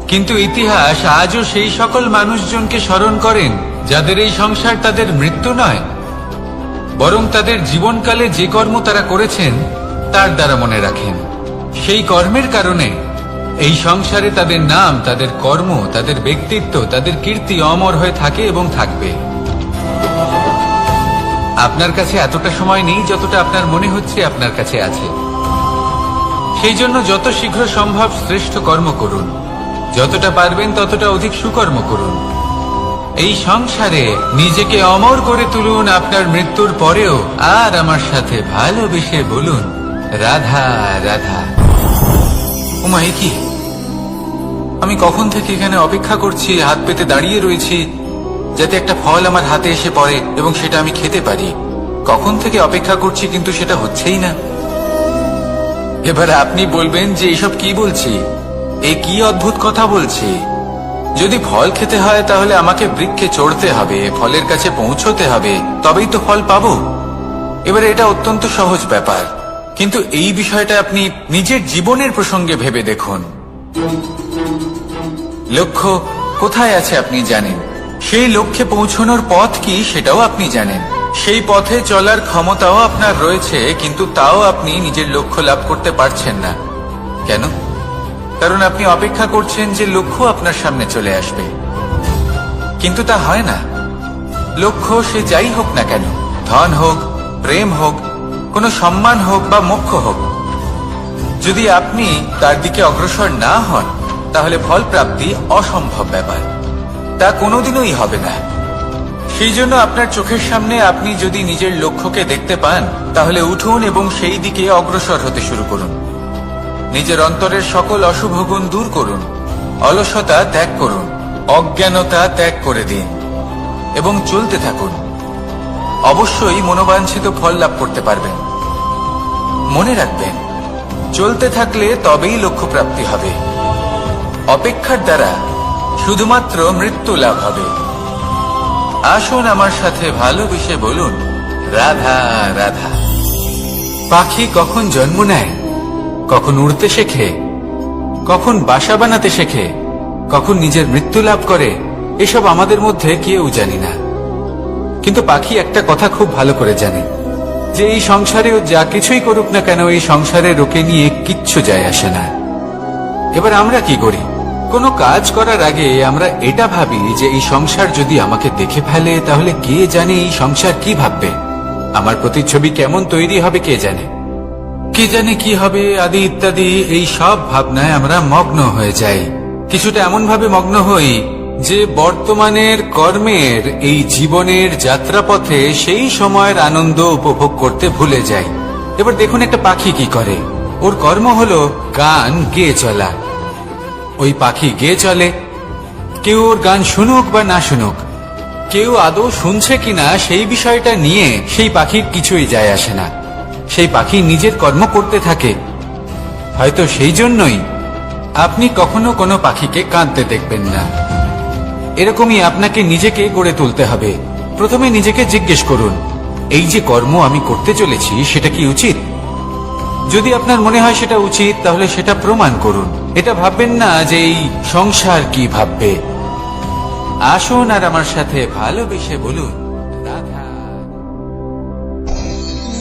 কিন্তু ইতিহাস আজও সেই সকল মানুষজনকে স্মরণ করেন যাদের এই সংসার তাদের মৃত্যু নয়, বরং তাদের জীবনকালে যে কর্ম তারা করেছেন তার দ্বারা মনে রাখেন। সেই কর্মের কারণে এই সংসারে তাদের নাম, তাদের কর্ম, তাদের ব্যক্তিত্ব, তাদের কীর্তি অমর হয়ে থাকে এবং থাকবে। আপনার কাছে এতটা সময় নেই যতটা আপনার মনে হচ্ছে আপনার কাছে আছে। সেই জন্য যত শীঘ্র সম্ভব শ্রেষ্ঠ কর্ম করুন, যতটা পারবেন ততটা অধিক সুকর্ম করুন। এই সংসারে নিজেকে অমর করে তুলুন আপনার মৃত্যুর পরেও। আর আমার সাথে ভালোবেসে বলুন, রাধা রাধা। ওমা, এ কি? আমি কখন থেকে এখানে অপেক্ষা করছি, হাত পেতে দাঁড়িয়ে রয়েছি যাতে একটা ফল আমার হাতে এসে পড়ে এবং সেটা আমি খেতে পারি। কখন থেকে অপেক্ষা করছি, কিন্তু সেটা হচ্ছেই না। এবার আপনি বলবেন যে এসব কি বলছি, এ কি অদ্ভুত কথা বলছি। যদি ফল খেতে হয় তাহলে আমাকে বৃক্ষে চড়তে হবে, ফলের কাছে পৌঁছতে হবে, তবেই তো ফল পাবো। এবারে এটা অত্যন্ত সহজ ব্যাপার, কিন্তু এই বিষয়টা আপনি নিজের জীবনের প্রসঙ্গে ভেবে দেখুন। লক্ষ্য কোথায় আছে আপনি জানেন, সেই লক্ষ্যে পৌঁছানোর পথ কি সেটাও আপনি জানেন, সেই পথে চলার ক্ষমতাও আপনার রয়েছে, কিন্তু তাও আপনি নিজের লক্ষ্য লাভ করতে পারছেন না। কেন? কারণ আপনি অপেক্ষা করছেন যে লক্ষ্য আপনার সামনে চলে আসবে, কিন্তু তা হয় না। লক্ষ্য সে যাই হোক না কেন, ধন হোক, প্রেম হোক, কোনো সম্মান হোক বা মোক্ষ হোক, যদি আপনি তার দিকে অগ্রসর না হন তাহলে ফল প্রাপ্তি অসম্ভব ব্যাপার, তা কোনোদিনই হবে না। সেই জন্য আপনার চোখের সামনে আপনি যদি নিজের লক্ষ্যকে দেখতে পান তাহলে উঠুন এবং সেই দিকে অগ্রসর হতে শুরু করুন। নিজের অন্তরের সকল অশুভ গুণ দূর করুন, অলসতা ত্যাগ করুন, অজ্ঞানতা ত্যাগ করে দিন এবং চলতে থাকুন। অবশ্যই মনোবাঞ্ছিত ফল লাভ করতে পারবেন। মনে রাখবেন, চলতে থাকলে তবেই লক্ষ্য প্রাপ্তি হবে। অপেক্ষার দ্বারা শুধুমাত্র মৃত্যু লাভ হবে। আসুন আমার সাথে ভালোবেসে বলুন, রাধা রাধা। পাখি কখন জন্ম নেয়, কখন উড়তে শেখে, কখন বাসা বানাতে শেখে, কখন নিজের মৃত্যু লাভ করে, এসব আমাদের মধ্যে কেউ জানি না। কিন্তু পাখি একটা কথা খুব ভালো করে জানে, যে এই সংসারেও যা কিছুই করুক না কেন, এই সংসারের ওকে নিয়ে কিচ্ছু যায় আসে না। এবার আমরা কি করি? কোনো কাজ করার আগে আমরা এটা ভাবি যে এই সংসার যদি আমাকে দেখে ফেলে তাহলে কে জানে এই সংসার কি ভাববে, আমার প্রতিচ্ছবি কেমন তৈরি হবে কে জানে, কে জানে কি হবে আদি ইত্যাদি। এই সব ভাবনায় আমরা মগ্ন হয়ে যাই। কিছুটা এমন ভাবে মগ্ন হই যে বর্তমানের কর্মের এই জীবনের যাত্রাপথে সেই সময়ের আনন্দ উপভোগ করতে ভুলে যাই। এবার দেখুন একটা পাখি কি করে, ওর কর্ম হলো গান গেয়ে চলা। ওই পাখি গেয়ে চলে, কেউ ওর গান শুনুক বা না শুনুক, কেউ আদৌ শুনছে কিনা সেই বিষয়টা নিয়ে সেই পাখির কিছুই যায় আসে না। সেই পাখি নিজের কর্ম করতে থাকে। হয়তো সেই জন্যই আপনি কখনো কোনো পাখিকে কাঁদতে দেখবেন না। এরকমই আপনাকে নিজেকে গড়ে তুলতে হবে। প্রথমে নিজেকে জিজ্ঞেস করুন, এই যে কর্ম আমি করতে চলেছি সেটা কি উচিত? যদি আপনার মনে হয় সেটা উচিত, তাহলে সেটা প্রমাণ করুন। এটা ভাববেন না যে এই সংসার কি ভাববে। আসুন আর আমার সাথে ভালোবেসে বলুন, রাধা।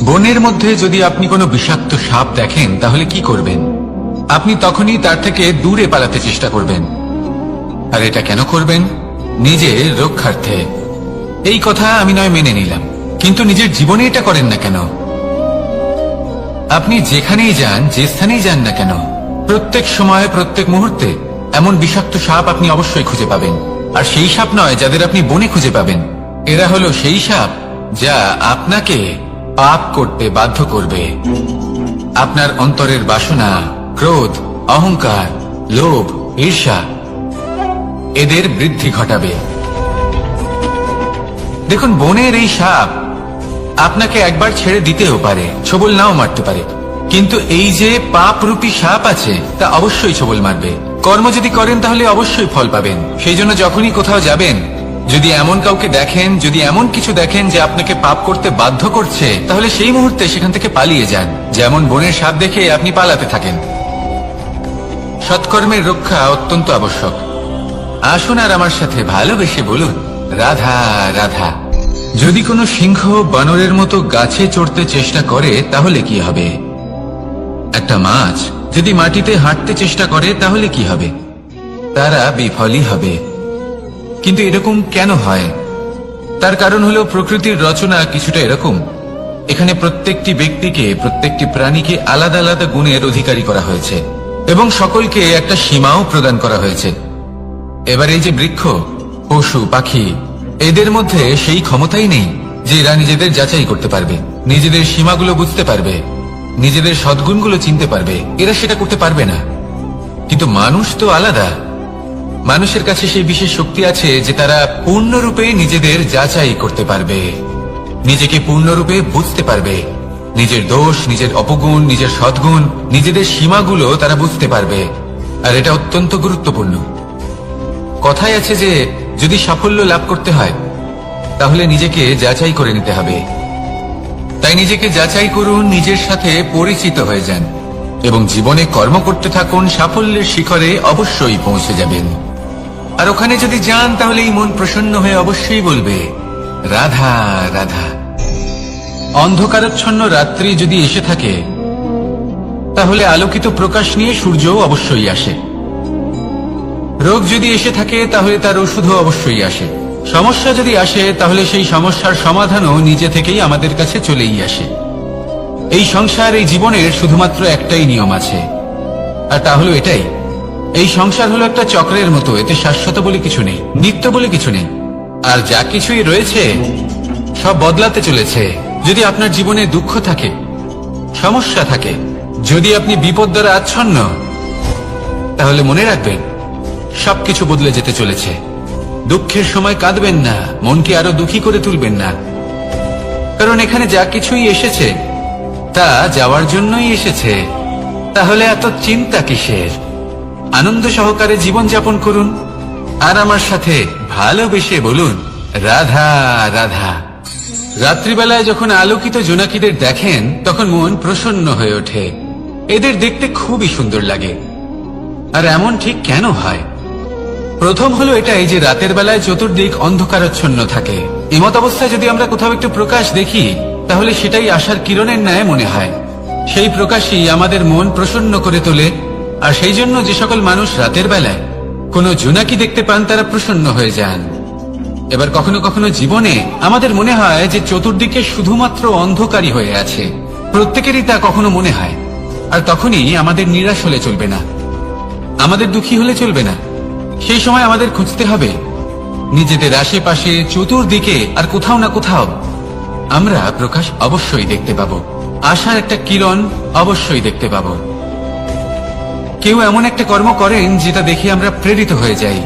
বনের মধ্যে যদি আপনি কোনো বিষাক্ত সাপ দেখেন তাহলে কি করবেন? আপনি তখনই তার থেকে দূরে পালাতে চেষ্টা করবেন। আর এটা কেন করবেন? নিজের রক্ষার্থে। এই কথা আমি নয় মেনে নিলাম, কিন্তু নিজের জীবনে এটা করেন না কেন? আপনি যেখানেই যান, যে স্থানেই যান না কেন, প্রত্যেক সময় প্রত্যেক মুহূর্তে এমন বিষাক্ত সাপ আপনি অবশ্যই খুঁজে পাবেন। আর সেই সাপ নয় যাদের আপনি বনে খুঁজে পাবেন, এরা হলো সেই সাপ যা আপনাকে পাপ করতে বাধ্য করবে। আপনার অন্তরের বাসনা, ক্রোধ, অহংকার, লোভ, ঈর্ষা এদের বৃদ্ধি ঘটাবে। দেখুন, বনের এই সাপ আপনাকে একবার ছেড়ে দিতেও পারে, ছোবল নাও মারতে পারে, কিন্তু এই যে পাপরূপী সাপ আছে তা অবশ্যই ছোবল মারবে। কর্ম যদি করেন তাহলে অবশ্যই ফল পাবেন। সেই জন্য যখনই কোথাও যাবেন, যদি এমন কাউকে দেখেন, যদি এমন কিছু দেখেন যে আপনাকে পাপ করতে বাধ্য করছে, তাহলে সেই মুহূর্তে সেখান থেকে পালিয়ে যান। যেমন বনের সাপ দেখে আপনি পালাতে থাকেন। সৎকর্মের রক্ষা অত্যন্ত আবশ্যক। আসুন আর আমার সাথে ভালোবেসে বলুন, রাধা রাধা। যদি কোনো সিংহ বানরের মতো গাছে চড়তে চেষ্টা করে তাহলে কি হবে? একটা মাছ যদি মাটিতে হাঁটতে চেষ্টা করে তাহলে কি হবে? তারা বিফলই হবে। কিন্তু এরকম কেন হয়? তার কারণ হলো প্রকৃতির রচনা কিছুটা এরকম। এখানে প্রত্যেকটি ব্যক্তিকে, প্রত্যেকটি প্রাণীকে আলাদা আলাদা গুণের অধিকারী করা হয়েছে এবং সকলকে একটা সীমাও প্রদান করা হয়েছে। এবার এই যে বৃক্ষ, পশু, পাখি, এদের মধ্যে সেই ক্ষমতাই নেই যে এরা নিজেদের যাচাই করতে পারবে, নিজেদের সীমাগুলো বুঝতে পারবে, নিজেদের সদ্গুণগুলো চিনতে পারবে। এরা সেটা করতে পারবে না। কিন্তু মানুষ তো আলাদা। মানুষের কাছে সেই বিশেষ শক্তি আছে যে তারা পূর্ণরূপে নিজেদের যাচাই করতে পারবে, নিজেকে পূর্ণরূপে বুঝতে পারবে, নিজের দোষ, নিজের অপগুণ, নিজের সদ্গুণ, নিজেদের সীমাগুলো তারা বুঝতে পারবে। আর এটা অত্যন্ত গুরুত্বপূর্ণ। কথায় আছে যে যদি সাফল্য লাভ করতে হয় তাহলে নিজেকে যাচাই করে নিতে হবে। তাই নিজেকে যাচাই করুন, নিজের সাথে পরিচিত হয়ে যান এবং জীবনে কর্ম করতে থাকুন। সাফল্যের শিখরে অবশ্যই পৌঁছে যাবেন। আর ওখানে যদি যান তাহলে এই মন প্রসন্ন হয়ে অবশ্যই বলবে, রাধা রাধা। অন্ধকারাচ্ছন্ন রাত্রি যদি এসে থাকে তাহলে আলোকিত প্রকাশ নিয়ে সূর্যও অবশ্যই আসে। রোগ যদি এসে থাকে তাহলে তার ওষুধও অবশ্যই আসে। সমস্যা যদি আসে তাহলে সেই সমস্যার সমাধানও নিজে থেকেই আমাদের কাছে চলেই আসে। এই সংসার, এই জীবনের শুধুমাত্র একটাই নিয়ম আছে, আর তা হলো এটাই, এই সংসার হলো একটা চক্রের মতো। এতে শাশ্বত বলে কিছু নেই, নিত্য বলে কিছু নেই। আর যা কিছুই রয়েছে সব বদলাতে চলেছে। যদি আপনার জীবনে দুঃখ থাকে, সমস্যা থাকে, যদি আপনি বিপদ দ্বারা আচ্ছন্ন, তাহলে মনে রাখবেন সবকিছু বদলে যেতে চলেছে। দুঃখের সময় কাঁদবেন না, মনকে আরো দুঃখী করে তুলবেন না, কারণ এখানে যা কিছুই এসেছে তা যাওয়ার জন্যই এসেছে। তাহলে এত চিন্তা কিসের? আনন্দ সহকারে জীবন যাপন করুন আর আমার সাথে ভালোবেসে বলুন রাধা রাধা। রাত্রিবেলায় যখন আলোকিত জোনাকিদের দেখেন তখন মন প্রসন্ন হয়ে ওঠে। এদের দেখতে খুবই সুন্দর লাগে। আর এমন ঠিক কেন হয়? প্রথম হলো এটাই যে রাতের বেলায় চতুর্দিক অন্ধকারাচ্ছন্ন থাকে। এমত অবস্থায় যদি আমরা কোথাও একটু প্রকাশ দেখি, তাহলে সেটাই আশার কিরণের ন্যায় মনে হয়। সেই প্রকাশই আমাদের মন প্রসন্ন করে তোলে। আর সেই জন্য যে সকল মানুষ রাতের বেলায় কোনো জোনাকি দেখতে পান তারা প্রসন্ন হয়ে যান। এবার কখনো কখনো জীবনে আমাদের মনে হয় যে চতুর্দিকে শুধুমাত্র অন্ধকারই হয়ে আছে। প্রত্যেকেরই তা কখনো মনে হয়। আর তখনই আমাদের নিরাশ হলে চলবে না, আমাদের দুঃখী হলে চলবে না। সেই সময় আমাদের খুঁজতে হবে নিজেদের আশেপাশে, চতুর্দিকে আর কোথাও না কোথাও আমরা প্রকাশ অবশ্যই দেখতে পাবো। আশার একটা কিরণ অবশ্যই দেখতে পাবো। কেউ এমন একটা কর্ম করেন যেটা দেখে আমরা প্রেরিত হয়ে যাই।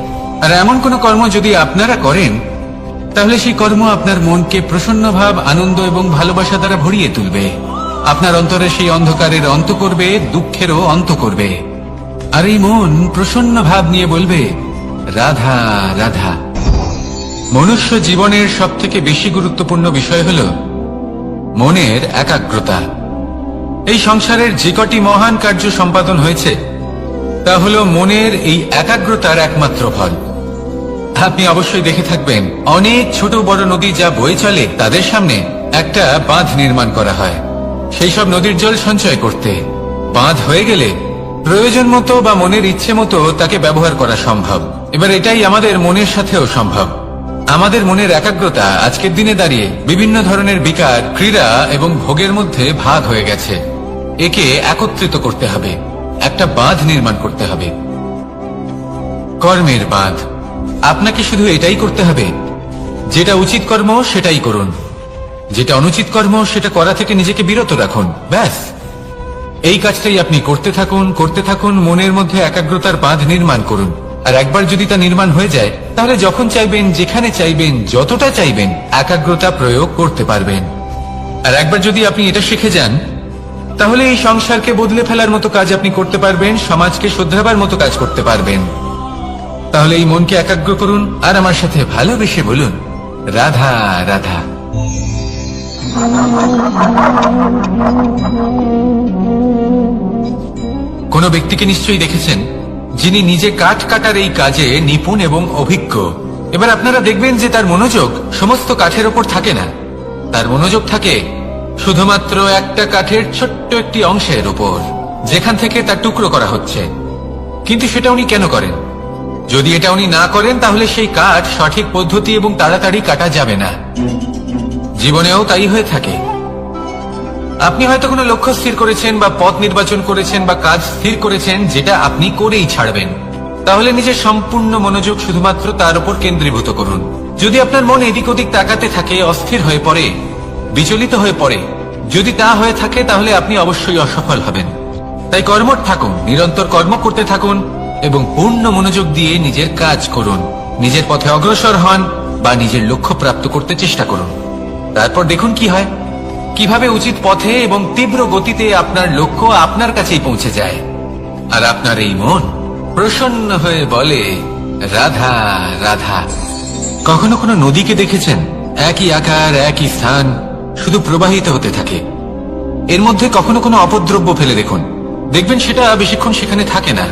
আর এমন কোন কর্ম যদি আপনারা করেন, তাহলে সেই কর্ম আপনার মনকে প্রসন্ন ভাব, আনন্দ এবং ভালোবাসা দ্বারা ভরিয়ে তুলবে। আপনার অন্তরে সেই অন্ধকারের অন্ত করবে, দুঃখেরও অন্ত করবে। আর এই মন প্রসন্ন ভাব নিয়ে বলবে রাধা রাধা। মনুষ্য জীবনের সব থেকে বেশি গুরুত্বপূর্ণ বিষয় হল মনের একাগ্রতা। এই সংসারের যে কটি মহান কার্য সম্পাদন হয়েছে তা হল মনের এই একাগ্রতার একমাত্র ফল। আপনি অবশ্যই দেখে থাকবেন অনেক ছোট বড় নদী যা বয়ে চলে তাদের সামনে একটা বাঁধ নির্মাণ করা হয় সেই সব নদীর জল সঞ্চয় করতে। বাঁধ হয়ে গেলে প্রয়োজন মতো বা মনের ইচ্ছে মতো তাকে ব্যবহার করা সম্ভব। এবার এটাই আমাদের মনের সাথেও সম্ভব। আমাদের মনের একাগ্রতা আজকের দিনে দাঁড়িয়ে বিভিন্ন ধরনের বিকার, ক্রীড়া এবং ভোগের মধ্যে ভাগ হয়ে গেছে। একে একত্রিত করতে হবে, একটা বাঁধ নির্মাণ করতে হবে, কর্মের বাঁধ। আপনাকে শুধু এটাই করতে হবে, যেটা উচিত কর্ম সেটাই করুন, যেটা অনুচিত কর্ম সেটা করা থেকে নিজেকে বিরত রাখুন। ব্যাস, এই কাজটাই আপনি করতে থাকুন, করতে থাকুন। মনের মধ্যে একাগ্রতার বাঁধ নির্মাণ করুন। আর একবার যদি তা নির্মাণ হয়ে যায়, তাহলে যখন চাইবেন, যেখানে চাইবেন, যতটা চাইবেন একাগ্রতা প্রয়োগ করতে পারবেন। আর একবার যদি আপনি এটা শিখে যান, তাহলে এই সংসারকে বদলে ফেলার মতো কাজ আপনি করতে পারবেন, সমাজকে শুধরাবার মতো কাজ করতে পারবেন। তাহলে এই মনকে একাগ্র করুন আর আমার সাথে ভালোবেসে বলুন রাধা রাধা। কোন ব্যক্তিকে নিশ্চয়ই দেখেছেন যিনি নিজে কাঠ কাটার এই কাজে নিপুণ এবং অভিজ্ঞ। এবার আপনারা দেখবেন যে তার মনোযোগ সমস্ত কাঠের ওপর থাকে না, তার মনোযোগ থাকে শুধুমাত্র একটা কাঠের ছোট্ট একটি অংশের উপর, যেখান থেকে তার টুকরো করা হচ্ছে। কিন্তু সেটা উনি কেন করেন? যদি এটা উনি না করেন, তাহলে সেই কাঠ সঠিক পদ্ধতি এবং তাড়াতাড়ি কাটা যাবে না। জীবনেও তাই হয়ে থাকে। আপনি হয়তো কোনো লক্ষ্য স্থির করেছেন বা পথ নির্বাচন করেছেন বা কাজ স্থির করেছেন যেটা আপনি করেই ছাড়বেন। তাহলে নিজের সম্পূর্ণ মনোযোগ শুধুমাত্র তার উপর কেন্দ্রীভূত করুন। যদি আপনার মন এদিক ওদিক তাকাতে থাকে, অস্থির হয়ে পড়ে, বিচলিত হয়ে পড়ে, যদি তা হয়ে থাকে, তাহলে আপনি অবশ্যই অসফল হবেন। তাই কর্মঠ থাকুন, নিরন্তর কর্ম করতে থাকুন এবং পূর্ণ মনোযোগ দিয়ে নিজের কাজ করুন। নিজের পথে অগ্রসর হন বা নিজের লক্ষ্য প্রাপ্ত করতে চেষ্টা করুন। তারপর দেখুন কি হয়, কিভাবে উচিত পথে এবং তীব্র গতিতে আপনার লক্ষ্য আপনার কাছেই পৌঁছে যায়। আর আপনার এই মন প্রসন্ন হয়ে বলে রাধা রাধা। কখনো কোনো নদীকে দেখেছেন? একই আকার, একই স্থান, শুধু প্রবাহিত হতে থাকে। এর মধ্যে কখনো কোনো অপদ্রব্য ফেলে দেখুন, দেখবেন সেটা বেশিক্ষণ সেখানে থাকে না।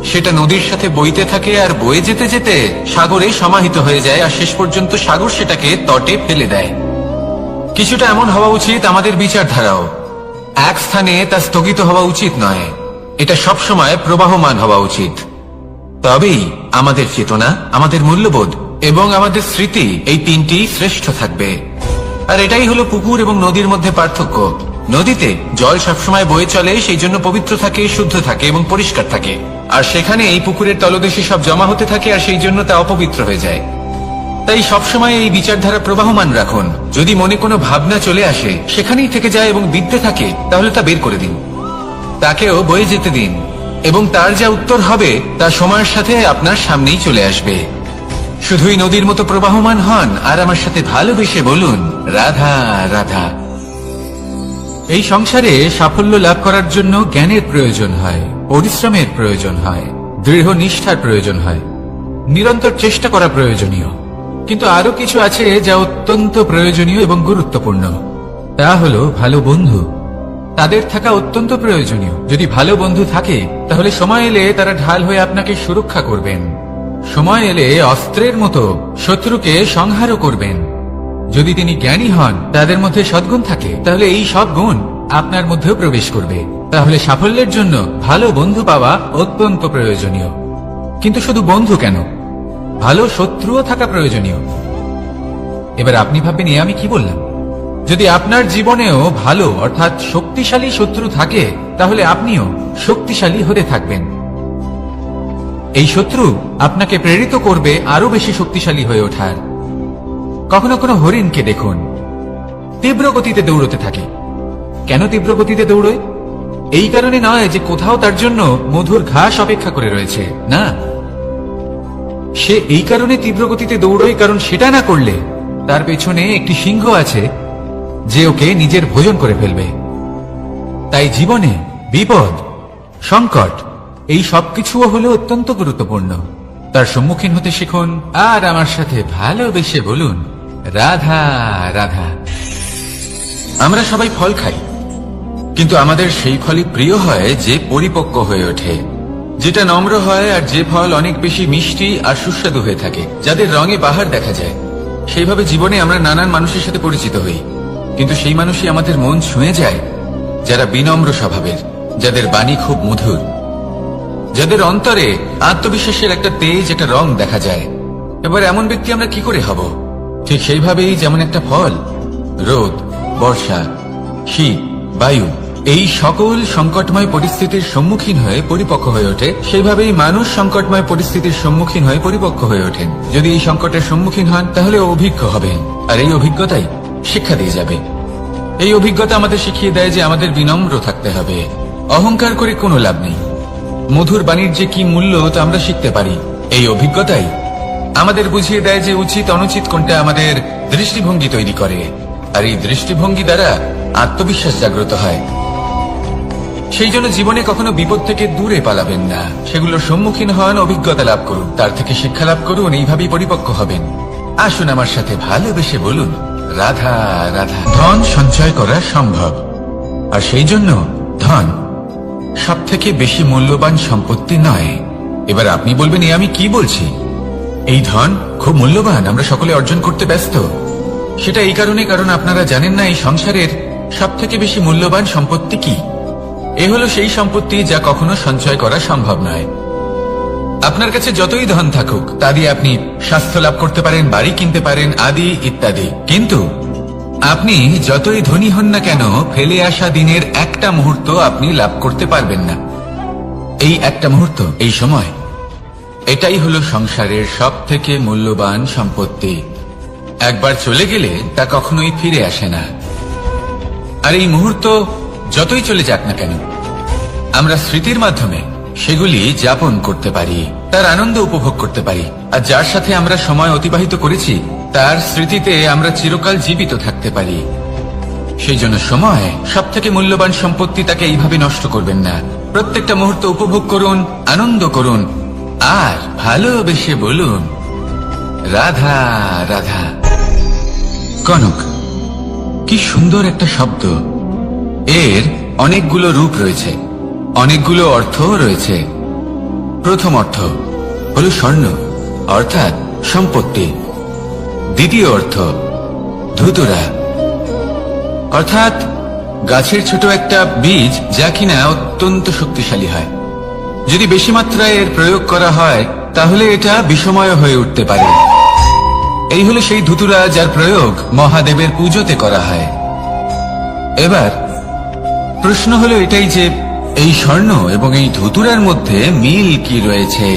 সেটা নদীর সাথে বইতে থাকে আর বয়ে যেতে যেতে সাগরে সমাহিত হয়ে যায়, আর শেষ পর্যন্ত সাগর সেটাকে তটে ফেলে দেয়। কিছুটা এমন হওয়া উচিত আমাদের বিচারধারাও। এক স্থানে তা স্থগিত হওয়া উচিত নয়, এটা সবসময় প্রবাহমান হওয়া উচিত। তবেই আমাদের চেতনা, আমাদের মূল্যবোধ এবং আমাদের স্মৃতি, এই তিনটি শ্রেষ্ঠ থাকবে। আর এটাই হলো পুকুর এবং নদীর মধ্যে পার্থক্য। নদীতে জল সবসময় বয়ে চলে, সেই জন্য পবিত্র থাকে, শুদ্ধ থাকে এবং পরিষ্কার থাকে। আর সেখানে এই পুকুরের তলদেশে সব জমা হতে থাকে, আর সেই জন্য তা অপবিত্র হয়ে যায়। তাই সবসময় এই বিচারধারা প্রবাহমান রাখুন। যদি মনে কোনো ভাবনা চলে আসে, সেখানেই থেকে যায় এবং বিদ্যে থাকে, তাহলে তা বের করে দিন। তাকেও বয়ে যেতে দিন এবং তার যা উত্তর হবে তা সময়ের সাথে আপনার সামনেই চলে আসবে। শুধুই নদীর মতো প্রবাহমান হন আর আমার সাথে ভালোবেসে বলুন, রাধা রাধা। এই সংসারে সাফল্য লাভ করার জন্য জ্ঞানের প্রয়োজন হয়, পরিশ্রমের প্রয়োজন হয়, দৃঢ় নিষ্ঠার প্রয়োজন হয়, নিরন্তর চেষ্টা করা প্রয়োজনীয়। কিন্তু আরো কিছু আছে যা অত্যন্ত প্রয়োজনীয় এবং গুরুত্বপূর্ণ। তা হলো ভালো বন্ধু। তাদের থাকা অত্যন্ত প্রয়োজনীয়। যদি ভালো বন্ধু থাকে তাহলে সময় এলে তারা ঢাল হয়ে আপনাকে সুরক্ষা করবেন। সময় এলে অস্ত্রের মতো শত্রুকে সংহারও করবেন। যদি তিনি জ্ঞানী হন, তাদের মধ্যে সদ্গুণ থাকে, তাহলে এই সব গুণ আপনার মধ্যেও প্রবেশ করবে। তাহলে সাফল্যের জন্য ভালো বন্ধু পাওয়া অত্যন্ত প্রয়োজনীয়। কিন্তু শুধু বন্ধু কেন, ভালো শত্রুও থাকা প্রয়োজনীয়। এবার আপনি ভাববেন, আমি কি বললাম? যদি আপনার জীবনেও ভালো অর্থাৎ শক্তিশালী শত্রু থাকে, তাহলে আপনিও শক্তিশালী হতে থাকবেন। এই শত্রু আপনাকে প্রেরিত করবে আরো বেশি শক্তিশালী হয়ে ওঠার। কখনো কোনো হরিণকে দেখুন, তীব্র গতিতে দৌড়তে থাকে। কেন তীব্র গতিতে দৌড়য়? এই কারণে নয় যে কোথাও তার জন্য মধুর ঘাস অপেক্ষা করে রয়েছে, না। সে এই কারণে তীব্র গতিতে দৌড়য় কারণ সেটা না করলে তার পেছনে একটি সিংহ আছে যে ওকে নিজের ভোজন করে ফেলবে। তাই জীবনে বিপদ, সংকট এই সবকিছুও হলো অত্যন্ত গুরুত্বপূর্ণ। তার সম্মুখীন হতে শিখুন আর আমার সাথে ভালোবেসে বলুন, রাধা রাধা। আমরা সবাই ফল খাই, কিন্তু আমাদের সেই ফলই প্রিয় হয় যে পরিপক্ক হয়ে ওঠে, যেটা নম্র হয়, আর যে ফল অনেক বেশি মিষ্টি আর সুস্বাদু হয়ে থাকে, যাদের রঙে বাহার দেখা যায়। সেইভাবে জীবনে আমরা নানান মানুষের সাথে পরিচিত হই, কিন্তু সেই মানুষই আমাদের মন ছুঁয়ে যায় যারা বিনম্র স্বভাবের, যাদের বাণী খুব মধুর, যাদের অন্তরে আত্মবিশ্বাসের একটা তেজ, একটা রং দেখা যায়। এবার এমন ব্যক্তি আমরা কি করে হব? ঠিক সেইভাবেই যেমন একটা ফল রোদ, বর্ষা, শীত, বায়ু এই সকল সংকটময় পরিস্থিতির সম্মুখীন হয়ে পরিপক্ক হয়ে ওঠে, সেইভাবেই মানুষ সংকটময় পরিস্থিতির সম্মুখীন হয়ে পরিপক্ক হয়ে ওঠেন। যদি এই সংকটের সম্মুখীন হন তাহলে অভিজ্ঞ হবেন, আর এই অভিজ্ঞতাই শিক্ষা দিয়ে যাবে। এই অভিজ্ঞতা আমাদের শিখিয়ে দেয় যে আমাদের বিনম্র থাকতে হবে। অহংকার করে কোনো লাভ নেই। মধুর বাণীর যে কি মূল্য তা আমরা শিখতে পারি। এই অভিজ্ঞতাই আমাদের বুঝিয়ে দেয় যে উচিত অনুচিত কোনটা আমাদের দৃষ্টিভঙ্গি তৈরি করে, আর এই দৃষ্টিভঙ্গি দ্বারা আত্মবিশ্বাস জাগ্রত হয়। সেই জন্য জীবনে কখনো বিপদ থেকে দূরে পালাবেন না, সেগুলোর সম্মুখীন হন, অভিজ্ঞতা লাভ করুন, তার থেকে শিক্ষা লাভ করুন, এইভাবেই পরিপক্ক হবেন। আসুন আমার সাথে ভালোবেসে বলুন, রাধা রাধা। ধন সঞ্চয় করা সম্ভব, আর সেই জন্য ধন সব থেকে বেশি মূল্যবান সম্পত্তি নয়। এবার আপনি বলবেন, আমি কি বলছি? এই ধন খুব মূল্যবান, আমরা সকলে অর্জন করতে ব্যস্ত। সেটা এই কারণে কারণ আপনারা জানেন না এই সংসারের সব থেকে বেশি মূল্যবান সম্পত্তি কি। এ হলো সেই সম্পত্তি যা কখনো সঞ্চয় করা সম্ভব নয়। আপনার কাছে যতই ধন থাকুক তা দিয়ে আপনি স্বাস্থ্য লাভ করতে পারেন, বাড়ি কিনতে পারেন, আদি ইত্যাদি, কিন্তু আপনি যতই ধনী হন না কেন, ফেলে আসা দিনের একটা মুহূর্ত আপনি লাভ করতে পারবেন না। এই একটা মুহূর্ত, এই সময়, এটাই হলো সংসারের সব থেকে মূল্যবান সম্পত্তি। একবার চলে গেলে তা কখনোই ফিরে আসে না। আর এই মুহূর্ত যতই চলে যাক না কেন, আমরা স্মৃতির মাধ্যমে সেগুলি যাপন করতে পারি, তার আনন্দ উপভোগ করতে পারি, আর যার সাথে আমরা সময় অতিবাহিত করেছি তার স্মৃতিতে আমরা চিরকাল জীবিত থাকতে পারি। সেই জন্য সময় সব থেকে মূল্যবান সম্পত্তি, তাকে এইভাবে নষ্ট করবেন না। প্রত্যেকটা মুহূর্ত উপভোগ করুন, আনন্দ করুন, আর ভালোবেসে বলুন, রাধা রাধা। কনক, কি সুন্দর একটা শব্দ। এর অনেকগুলো রূপ রয়েছে, অনেকগুলো অর্থও রয়েছে। প্রথম অর্থ হলো স্বর্ণ, অর্থাৎ সম্পত্তি। দ্বিতীয় অর্থ ধুতুরা, অর্থাৎ গাছের ছোট একটা বীজ যা কিনা অত্যন্ত শক্তিশালী হয়। যদি বেশি মাত্রায় এর প্রয়োগ করা হয় তাহলে এটা বিষময় হয়ে উঠতে পারে। এই হলো সেই ধুতুরা যার প্রয়োগ মহাদেবের পুজোতে করা হয়। এবার প্রশ্ন হলো এটাই যে এই স্বর্ণ এবং এই ধুতুরার মধ্যে মিল কি রয়েছে?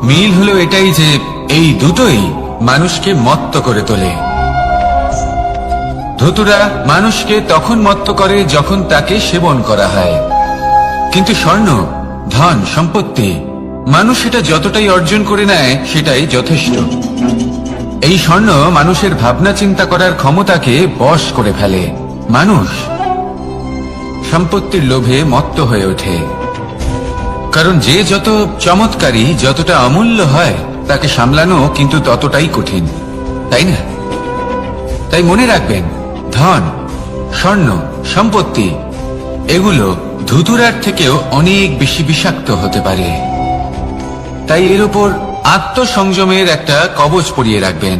মিল হলো এটাই যে এই দুটোই মানুষকে মত্ত করে তোলে। ধুতুরা মানুষকে তখন মত্ত করে যখন তাকে সেবন করা হয়, কিন্তু স্বর্ণ, ধন, সম্পত্তি, মানুষ সেটা যতটাই অর্জন করে নেয় সেটাই যথেষ্ট। এই স্বর্ণ মানুষের ভাবনা চিন্তা করার ক্ষমতাকে বশ করে ফেলে। মানুষ সম্পত্তির লোভে মত্ত হয়ে ওঠে, কারণ যে যত চমৎকারী, যতটা অমূল্য হয়, তাকে সামলানো কিন্তু ততটাই কঠিন, তাই না? তাই মনে রাখবেন, ধন, স্বর্ণ, সম্পত্তি এগুলো ধুতুরার থেকেও অনেক বেশি বিষাক্ত হতে পারে। তাই এর উপর আত্মসংযমের একটা কবচ পরিয়ে রাখবেন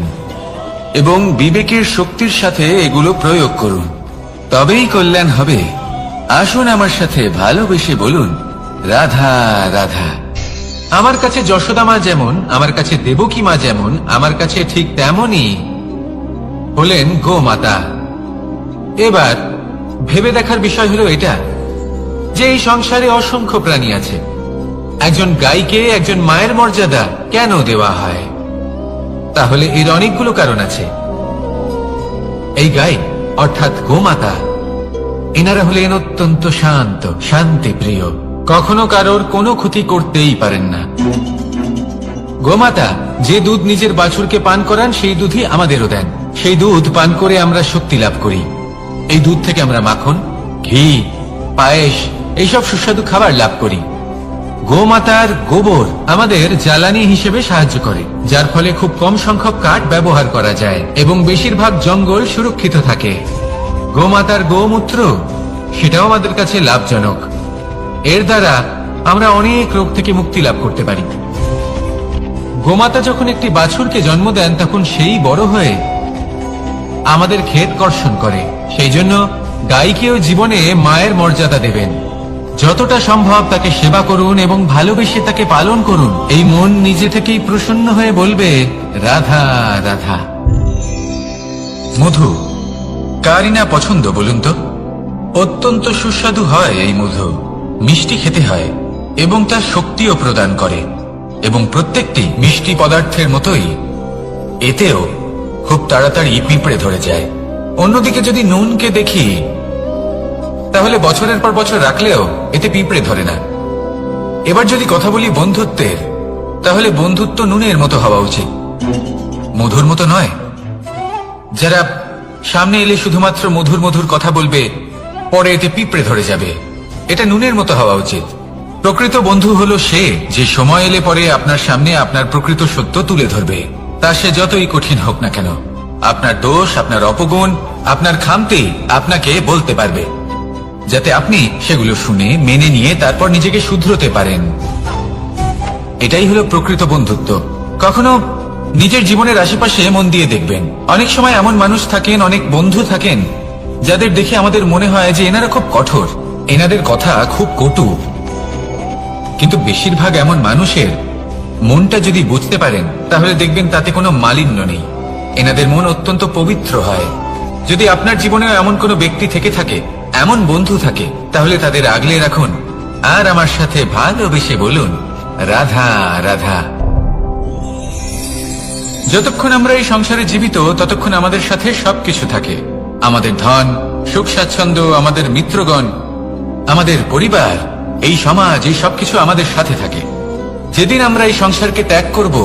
এবং বিবেকের শক্তির সাথে এগুলো প্রয়োগ করুন, তবেই কল্যাণ হবে। আসুন আমার সাথে ভালোবেসে বলুন, রাধা রাধা। আমার কাছে যশোদা মা যেমন, আমার কাছে দেবকী মা যেমন, আমার কাছে ঠিক তেমনই হলেন গোমাতা। এবার ভেবে দেখার বিষয় হলো এটা যে এই সংসারে অসংখ্য প্রাণী আছে, একজন গাইকে একজন মায়ের মর্যাদা কেন দেওয়া হয়? তাহলে এর অনেকগুলো কারণ আছে। এই গাই অর্থাৎ গোমাতা, এনারা হলেন অত্যন্ত শান্ত, শান্তিপ্রিয়, কখনো কারোর কোনো ক্ষতি করতেই পারেন না। গোমাতা যে দুধ নিজের বাছুরকে পান করান, সেই দুধই আমাদেরও দেন। সেই দুধ পান করে আমরা শক্তি লাভ করি। এই দুধ থেকে আমরা মাখন, ঘি, পায়েস এইসব সুস্বাদু খাবার লাভ করি। গোমাতার গোবর আমাদের জ্বালানি হিসেবে সাহায্য করে, যার ফলে খুব কম সংখ্যক কাঠ ব্যবহার করা যায় এবং বেশিরভাগ জঙ্গল সুরক্ষিত থাকে। গোমাতার গোমূত্র সেটাও আমাদের কাছে লাভজনক। এর দ্বারা আমরা অনেক রোগ থেকে মুক্তি লাভ করতে পারি। গোমাতা যখন একটি বাছুরকে জন্ম দেন, তখন সেই বড় হয়ে আমাদের ক্ষেত কর্ষণ করে। সেই জন্য গাইকেও জীবনে মায়ের মর্যাদা দেবেন। যতটা সম্ভব তাকে সেবা করুন এবং ভালোবেসে তাকে পালন করুন। এই মন নিজে থেকেই প্রসন্ন হয়ে বলবে, রাধা রাধা। মধু কারই না পছন্দ বলুন তো? অত্যন্ত সুস্বাদু হয় এই মধু, মিষ্টি খেতে হয় এবং তা শক্তিও প্রদান করে। এবং প্রত্যেকটি মিষ্টি পদার্থের মতোই এতেও খুব তাড়াতাড়ি পিঁপড়ে ধরে যায়। অন্যদিকে যদি নুনকে দেখি, তাহলে বছরের পর বছর রাখলেও এতে পিঁপড়ে ধরে না। এবার যদি কথা বলি বন্ধুত্বের, তাহলে বন্ধুত্ব নুনের মতো হওয়া উচিত, মধুর মতো নয়। যারা সামনে এলে শুধুমাত্র মধুর মধুর কথা বলবে, পরে এতে পিঁপড়ে ধরে যাবে, এটা নুনের মতো হওয়া উচিত। প্রকৃত বন্ধু হলো সে যে সময় এলে পরে আপনার সামনে আপনার প্রকৃত সত্য তুলে ধরবে, তা সে যতই কঠিন হোক না কেন। আপনার দোষ, আপনার অপগুণ, আপনার খামতি আপনাকে বলতে পারবে, যাতে আপনি সেগুলো শুনে মেনে নিয়ে তারপর নিজেকে শুধরোতে পারেন। এটাই হলো প্রকৃত বন্ধুত্ব। কখনো নিজের জীবনের আশেপাশে মন দিয়ে দেখবেন, অনেক সময় এমন মানুষ থাকেন, অনেক বন্ধু থাকেন, যাদের দেখে আমাদের মনে হয় যে এনারা খুব কঠোর, এনাদের কথা খুব কটু। কিন্তু বেশিরভাগ এমন মানুষের মনটা যদি বুঝতে পারেন, তাহলে দেখবেন তাতে কোনো মালিন্য নেই। এনাদের মন অত্যন্ত পবিত্র হয়। যদি আপনার জীবনেও এমন কোনো ব্যক্তি থেকে থাকে, এমন বন্ধু থাকে, তাহলে তাদের আগলে রাখুন আর আমার সাথে ভালোবেসে বলুন, রাধা রাধা। যতক্ষণ আমরা এই সংসারে জীবিত, ততক্ষণ আমাদের সাথে সবকিছু থাকে। আমাদের ধন, সুখ স্বাচ্ছন্দ্য, আমাদের মিত্রগণ, আমাদের পরিবার, এই সমাজ, এই সবকিছু আমাদের সাথে থাকে। যেদিন আমরা এই সংসারকে ত্যাগ করব,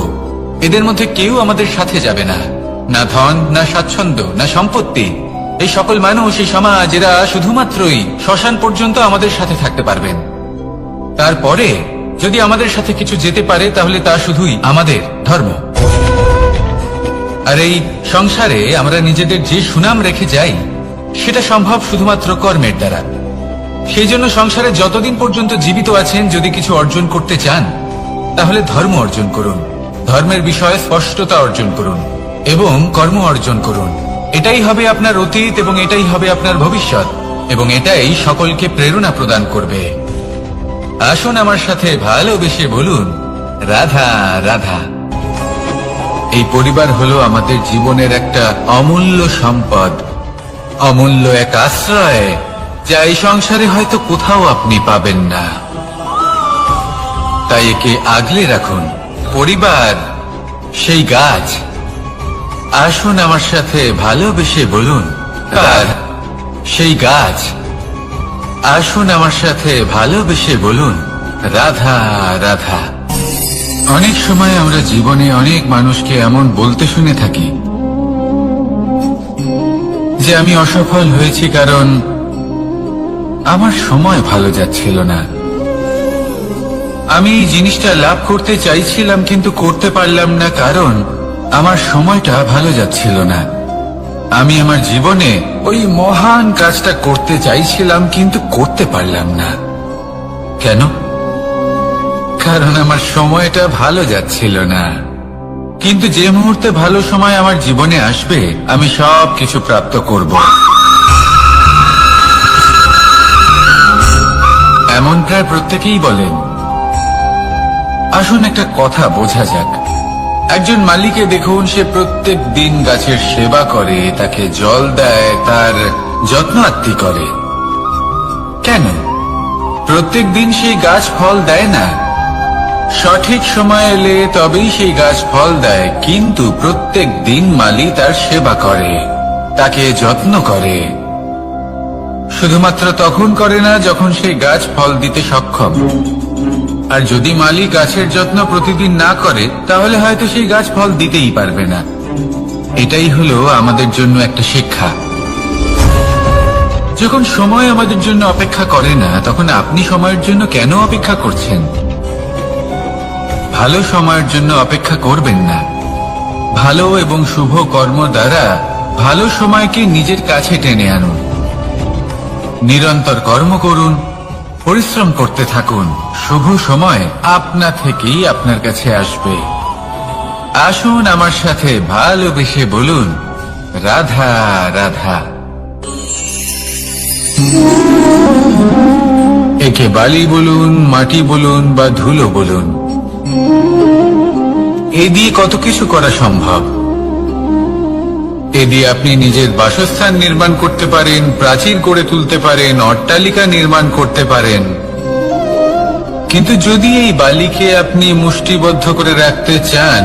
এদের মধ্যে কেউ আমাদের সাথে যাবে না, না ধন, না স্বাচ্ছন্দ্য, না সম্পত্তি। এই সকল মানুষ, এই সমাজ, এরা শুধুমাত্রই শ্মশান পর্যন্ত আমাদের সাথে থাকতে পারবেন। তারপরে যদি আমাদের সাথে কিছু যেতে পারে, তাহলে তা শুধুই আমাদের ধর্ম। আর এই সংসারে আমরা নিজেদের যে সুনাম রেখে যাই, সেটা সম্ভব শুধুমাত্র কর্মের দ্বারা। সেই জন্য সংসারে যতদিন পর্যন্ত জীবিত আছেন, যদি কিছু অর্জন করতে চান, তাহলে ধর্ম অর্জন করুন, ধর্মের বিষয়ে স্পষ্টতা অর্জন করুন এবং কর্ম অর্জন করুন। এটাই হবে আপনার অতীত এবং এটাই হবে আপনার ভবিষ্যৎ, এবং এটাই সকলকে প্রেরণা প্রদান করবে। আসুন আমার সাথে ভালোবেসে বলুন, রাধা রাধা। এই পরিবার হলো আমাদের জীবনের একটা অমূল্য সম্পদ, অমূল্য এক আশ্রয়, যা এই সংসারে হয়তো কোথাও আপনি পাবেন না। তাই একে আগলে রাখুন। পরিবার সেই গাছ। আসুন আমার সাথে ভালোবেসে বলুন, আর সেই গাছ। আসুন আমার সাথে ভালোবেসে বলুন, রাধা রাধা। অনেক সময় আমরা জীবনে অনেক মানুষকে এমন বলতে শুনে থাকি যে আমি অসফল হয়েছি কারণ আমার সময় ভালো যাচ্ছিল না। আমি এই জিনিসটা লাভ করতে চাইছিলাম কিন্তু করতে পারলাম না কারণ আমার সময়টা ভালো যাচ্ছিল না। আমি আমার জীবনে ওই মহান কাজটা করতে চাইছিলাম কিন্তু করতে পারলাম না। কেন? কারণ আমার সময়টা ভালো যাচ্ছিল না। কিন্তু যে মুহূর্তে ভালো সময় আমার জীবনে আসবে আমি সব কিছু প্রাপ্ত করব। এমন প্রায় প্রত্যেকেই বলেন। আসুন একটা কথা বোঝা যাক। একজন মালিকে দেখুন, সে প্রত্যেক দিন গাছের সেবা করে, তাকে জল দেয়, তার যত্ন আত্তি করে। কেন? প্রত্যেক দিন সেই গাছ ফল দেয় না। সঠিক সময় এলে তবেই সেই গাছ ফল দেয়, কিন্তু প্রত্যেক দিন মালি তার সেবা করে, তাকে যত্ন করে। শুধুমাত্র তখন করে না যখন সেই গাছ ফল দিতে সক্ষম। আর যদি মালি গাছের যত্ন প্রতিদিন না করে তাহলে হয়তো সেই গাছ ফল দিতেই পারবে না। এটাই হলো আমাদের জন্য একটা শিক্ষা। যখন সময় আমাদের জন্য অপেক্ষা করে না তখন আপনি সময়ের জন্য কেন অপেক্ষা করছেন? ভালো সময়ের জন্য অপেক্ষা করবেন না। ভালো এবং শুভ কর্ম দ্বারা ভালো সময়কে নিজের কাছে টেনে আনুন। নিরন্তর কর্ম করুন, পরিশ্রম করতে থাকুন। শুভ সময় আপনা থেকেই আপনার কাছে আসবে। আসুন আমার সাথে ভালোবেসে বলুন, রাধা রাধা। একে বালি বলুন, মাটি বলুন বা ধুলো বলুন, এ দিয়ে কত কিছু করা সম্ভব। এ দিয়ে আপনি নিজের বাসস্থান নির্মাণ করতে পারেন, প্রাচীর করে তুলতে পারেন, অট্টালিকা নির্মাণ করতে পারেন। কিন্তু যদি এই বালিকে আপনি মুষ্টিবদ্ধ করে রাখতে চান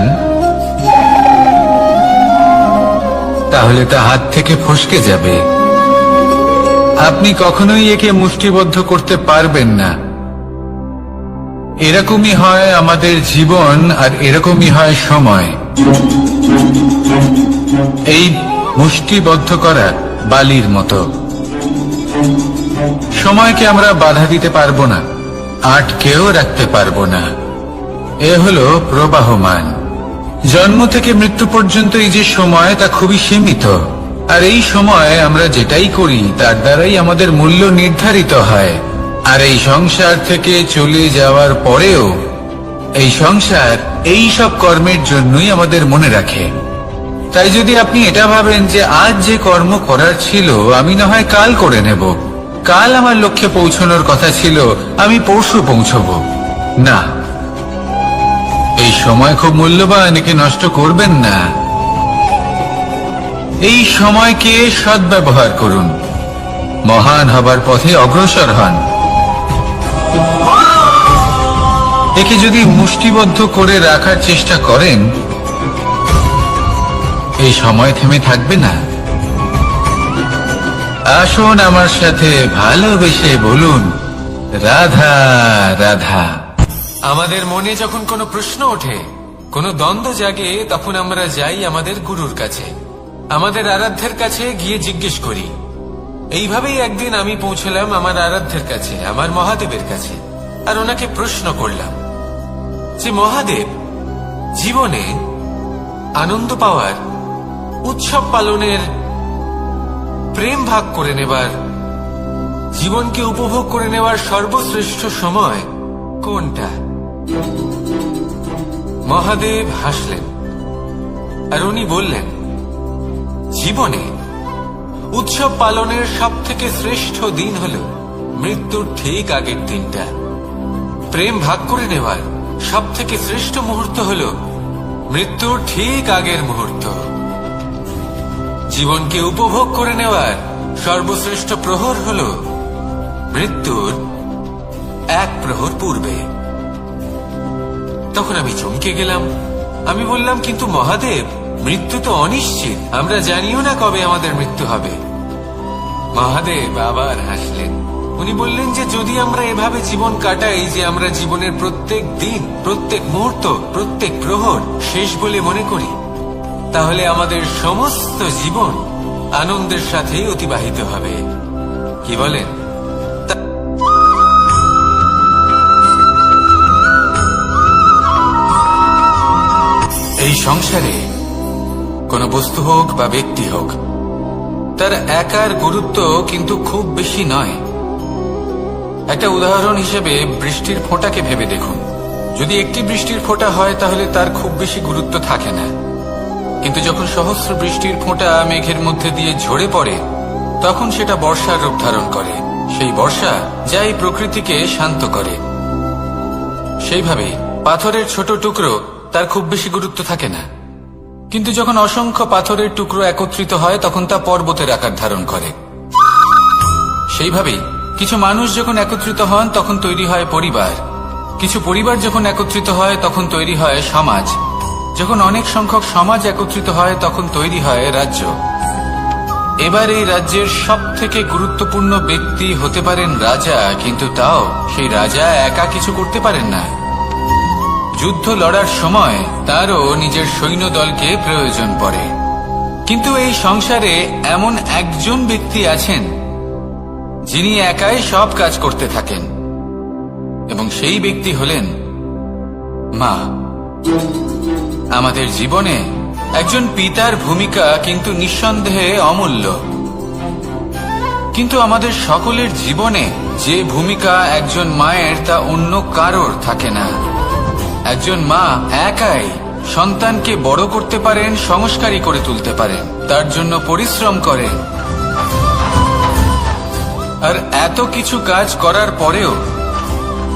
তাহলে তা হাত থেকে ফসকে যাবে। আপনি কখনোই একে মুষ্টিবদ্ধ করতে পারবেন না। এরকমই হয় আমাদের জীবন, আর এরকমই হয় সময়। এই মুষ্টিবদ্ধ করা বালির মতো। সময়কে আমরা বাধা দিতে পারবো না, আটকেও রাখতে পারবো না। এ হলো প্রবাহমান। জন্ম থেকে মৃত্যু পর্যন্ত এই যে সময়, তা খুবই সীমিত। আর এই সময় আমরা যেটাই করি তার দ্বারাই আমাদের মূল্য নির্ধারিত হয়। আর এই সংসার থেকে চলে যাওয়ার পরেও এই সংসার এই সব কর্মের জন্যই আমাদের মনে রাখে। তাই যদি আপনি এটা ভাবেন যে আজ যে কর্ম করার ছিল আমি না হয় কাল করে নেব, কাল আমার লক্ষ্যে পৌঁছানোর কথা ছিল আমি পরশু পৌঁছবো, না, এই সময় খুব মূল্যবান, একে নষ্ট করবেন না। এই সময়কে সদ্ব্যবহার করুন, মহান হবার পথে অগ্রসর হন। একে যদি মুষ্টিবদ্ধ করে রাখার চেষ্টা করেন এই সময় থেমে থাকবে না। আসুন আমার সাথে ভালোবেসে বলুন, রাধা রাধা। আমাদের মনে যখন কোনো প্রশ্ন ওঠে, কোনো দ্বন্দ্ব জাগে, তখন আমরা যাই আমাদের গুরুর কাছে, আমাদের আরাধ্যের কাছে গিয়ে জিজ্ঞেস করি। এইভাবেই একদিন আমি পৌঁছলাম আমার আরাধ্যের কাছে, আমার মহাদেবের কাছে, আর ওনাকে প্রশ্ন করলাম যে মহাদেব, জীবনে আনন্দ পাওয়ার, উৎসব পালনের, প্রেম ভাগ করে নেবার, জীবনকে উপভোগ করে নেওয়ার সর্বশ্রেষ্ঠ সময় কোনটা? মহাদেব হাসলেন আর উনি বললেন, জীবনে উৎসব পালনের সব থেকে শ্রেষ্ঠ দিন হল মৃত্যুর ঠিক আগের দিনটা। প্রেম ভাগ করে নেওয়ার সব থেকে শ্রেষ্ঠ মুহূর্ত হল মৃত্যুর ঠিক আগের মুহূর্ত। জীবনকে উপভোগ করে নেওয়ার সর্বশ্রেষ্ঠ প্রহর হল মৃত্যুর এক প্রহর পূর্বে। তখন আমি চমকে গেলাম। আমি বললাম, কিন্তু মহাদেব, মৃত্যু তো অনিশ্চিত, আমরা জানিও না কবে আমাদের মৃত্যু হবে। মহাদেব আবার হাসলেন। উনি বললেন যে যদি আমরা এভাবে জীবন কাটাই যে আমরা জীবনের প্রত্যেক দিন, প্রত্যেক মুহূর্ত, প্রত্যেক প্রহর শেষ বলে মনে করি, তাহলে আমাদের সমস্ত জীবন আনন্দের সাথেই অতিবাহিত হবে। কি বলেন? এই সংসারে কোনো বস্তু হোক বা ব্যক্তি হোক, তার একার গুরুত্ব কিন্তু খুব বেশি নয়। একটা উদাহরণ হিসেবে বৃষ্টির ফোঁটাকে ভেবে দেখুন। যদি একটি বৃষ্টির ফোঁটা হয় তাহলে তার খুব বেশি গুরুত্ব থাকে না, কিন্তু যখন সহস্র বৃষ্টির ফোঁটা মেঘের মধ্যে দিয়ে ঝরে পড়ে, তখন সেটা বর্ষার রূপ ধারণ করে। সেই বর্ষা যাই প্রকৃতিকে শান্ত করে। সেইভাবে পাথরের ছোট টুকরো, তার খুব বেশি গুরুত্ব থাকে না, কিন্তু যখন অসংখ্য পাথরের টুকরো একত্রিত হয় তখন তা পর্বতের আকার ধারণ করে। সেইভাবেই কিছু মানুষ যখন একত্রিত হন তখন তৈরি হয় পরিবার, কিছু পরিবার যখন একত্রিত হয় তখন তৈরি হয় সমাজ, যখন অনেক সংখ্যক সমাজ একত্রিত হয় তখন তৈরি হয় রাজ্য। এবার এই রাজ্যের সব থেকে গুরুত্বপূর্ণ ব্যক্তি হতে পারেন রাজা, কিন্তু তাও সেই রাজা একা কিছু করতে পারেন না। যুদ্ধ লড়ার সময় তারও নিজের সৈন্যদলকে প্রয়োজন পড়ে। কিন্তু এই সংসারে এমন একজন ব্যক্তি আছেন যিনি একাই সব কাজ করতে থাকেন, এবং সেই ব্যক্তি হলেন মা। আমাদের জীবনে একজন পিতার ভূমিকা কিন্তু নিঃসন্দেহে অমূল্য, কিন্তু আমাদের সকলের জীবনে যে ভূমিকা একজন মায়ের তা অন্য কারোর থাকে না। একজন মা একাই সন্তানকে বড় করতে পারেন, সংস্কারী করে তুলতে পারেন, তার জন্য পরিশ্রম করেন। আর এত কিছু কাজ করার পরেও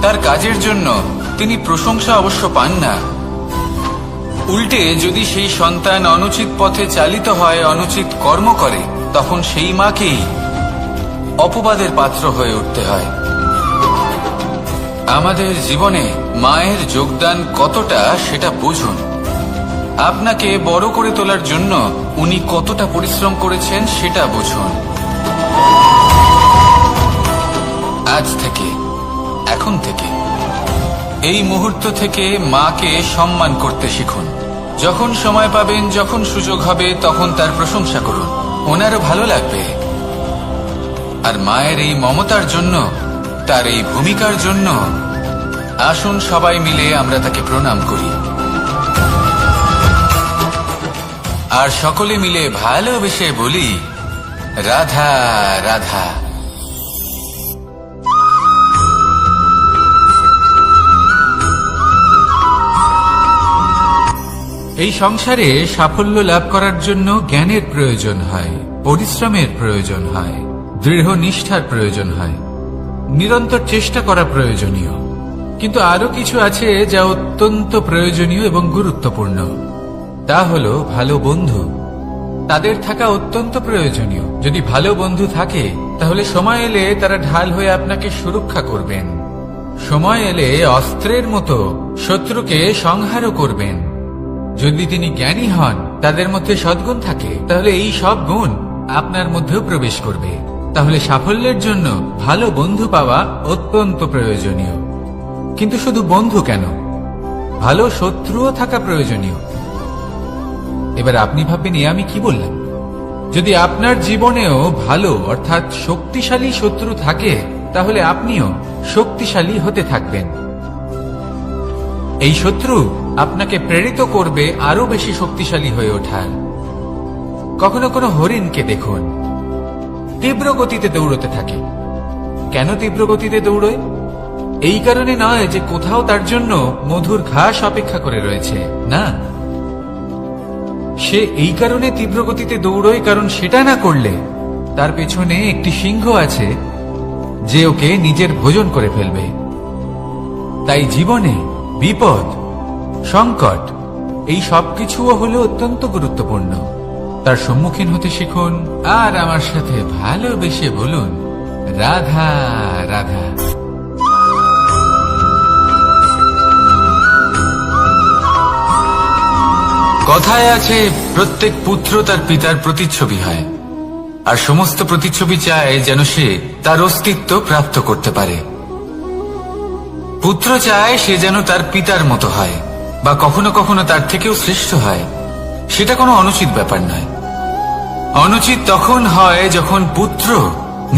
তার কাজের জন্য তিনি প্রশংসা অবশ্য পান না। উল্টে যদি সেই সন্তান অনুচিত পথে চালিত হয়, অনুচিত কর্ম করে, তখন সেই মাকেই অপবাদের পাত্র হয়ে উঠতে হয়। আমাদের জীবনে মায়ের যোগদান কতটা সেটা বুঝুন। আপনাকে বড় করে তোলার জন্য উনি কতটা পরিশ্রম করেছেন সেটা বুঝুন। আজ থেকে, এখন থেকে, এই মুহূর্ত থেকে মাকে সম্মান করতে শিখুন। যখন সময় পাবেন, যখন সুযোগ হবে, তখন তার প্রশংসা করুন, ওনারও ভালো লাগবে। আর মায়ের এই মমতার জন্য, তার এই ভূমিকার জন্য আসুন সবাই মিলে আমরা তাকে প্রণাম করি, আর সকলে মিলে ভালোবেসে বলি রাধা রাধা। এই সংসারে সাফল্য লাভ করার জন্য জ্ঞানের প্রয়োজন হয়, পরিশ্রমের প্রয়োজন হয়, দৃঢ় নিষ্ঠার প্রয়োজন হয়, নিরন্তর চেষ্টা করা প্রয়োজনীয়। কিন্তু আরো কিছু আছে যা অত্যন্ত প্রয়োজনীয় এবং গুরুত্বপূর্ণ। তা হলো ভালো বন্ধু। তাদের থাকা অত্যন্ত প্রয়োজনীয়। যদি ভালো বন্ধু থাকে তাহলে সময় এলে তারা ঢাল হয়ে আপনাকে সুরক্ষা করবেন। সময় এলে অস্ত্রের মতো শত্রুকে সংহারও করবেন। যদি তিনি জ্ঞানী হন, তাদের মধ্যে সদ্গুণ থাকে, তাহলে এই সব গুণ আপনার মধ্যেও প্রবেশ করবে। তাহলে সাফল্যের জন্য ভালো বন্ধু পাওয়া অত্যন্ত প্রয়োজনীয়। কিন্তু শুধু বন্ধু কেন, ভালো শত্রুও থাকা প্রয়োজনীয়। এবার আপনি ভাববেন, আমি কি বললাম? যদি আপনার জীবনেও ভালো অর্থাৎ শক্তিশালী শত্রু থাকে, তাহলে আপনিও শক্তিশালী হতে থাকবেন। এই শত্রু আপনাকে প্রেরিত করবে আরো বেশি শক্তিশালী হয়ে ওঠার। কখনো কোনো হরিণকে দেখুন, তীব্র গতিতে দৌড়তে থাকে। কেন তীব্র গতিতে দৌড়য়? এই কারণে নয় যে কোথাও তার জন্য মধুর ঘাস অপেক্ষা করে রয়েছে, না। সে এই কারণে তীব্র গতিতে দৌড়য় কারণ সেটা না করলে তার পেছনে একটি সিংহ আছে যে ওকে নিজের ভোজন করে ফেলবে। তাই জীবনে বিপদ, সংকট, এই সবকিছুও হলো অত্যন্ত গুরুত্বপূর্ণ। তার সম্মুখীন হতে শিখুন, আর আমার সাথে ভালোবেসে বলুন রাধা রাধা। কথায় আছে, প্রত্যেক পুত্র তার পিতার প্রতিচ্ছবি হয়। আর সমস্ত প্রতিচ্ছবি চায় যেন সে তার অস্তিত্ব প্রাপ্ত করতে পারে। পুত্র চায় সে যেন তার পিতার মতো হয়, বা কখনো কখনো তার থেকেও শ্রেষ্ঠ হয়। সেটা কোনো অনুচিত ব্যাপার নয়। অনুচিত তখন হয় যখন পুত্র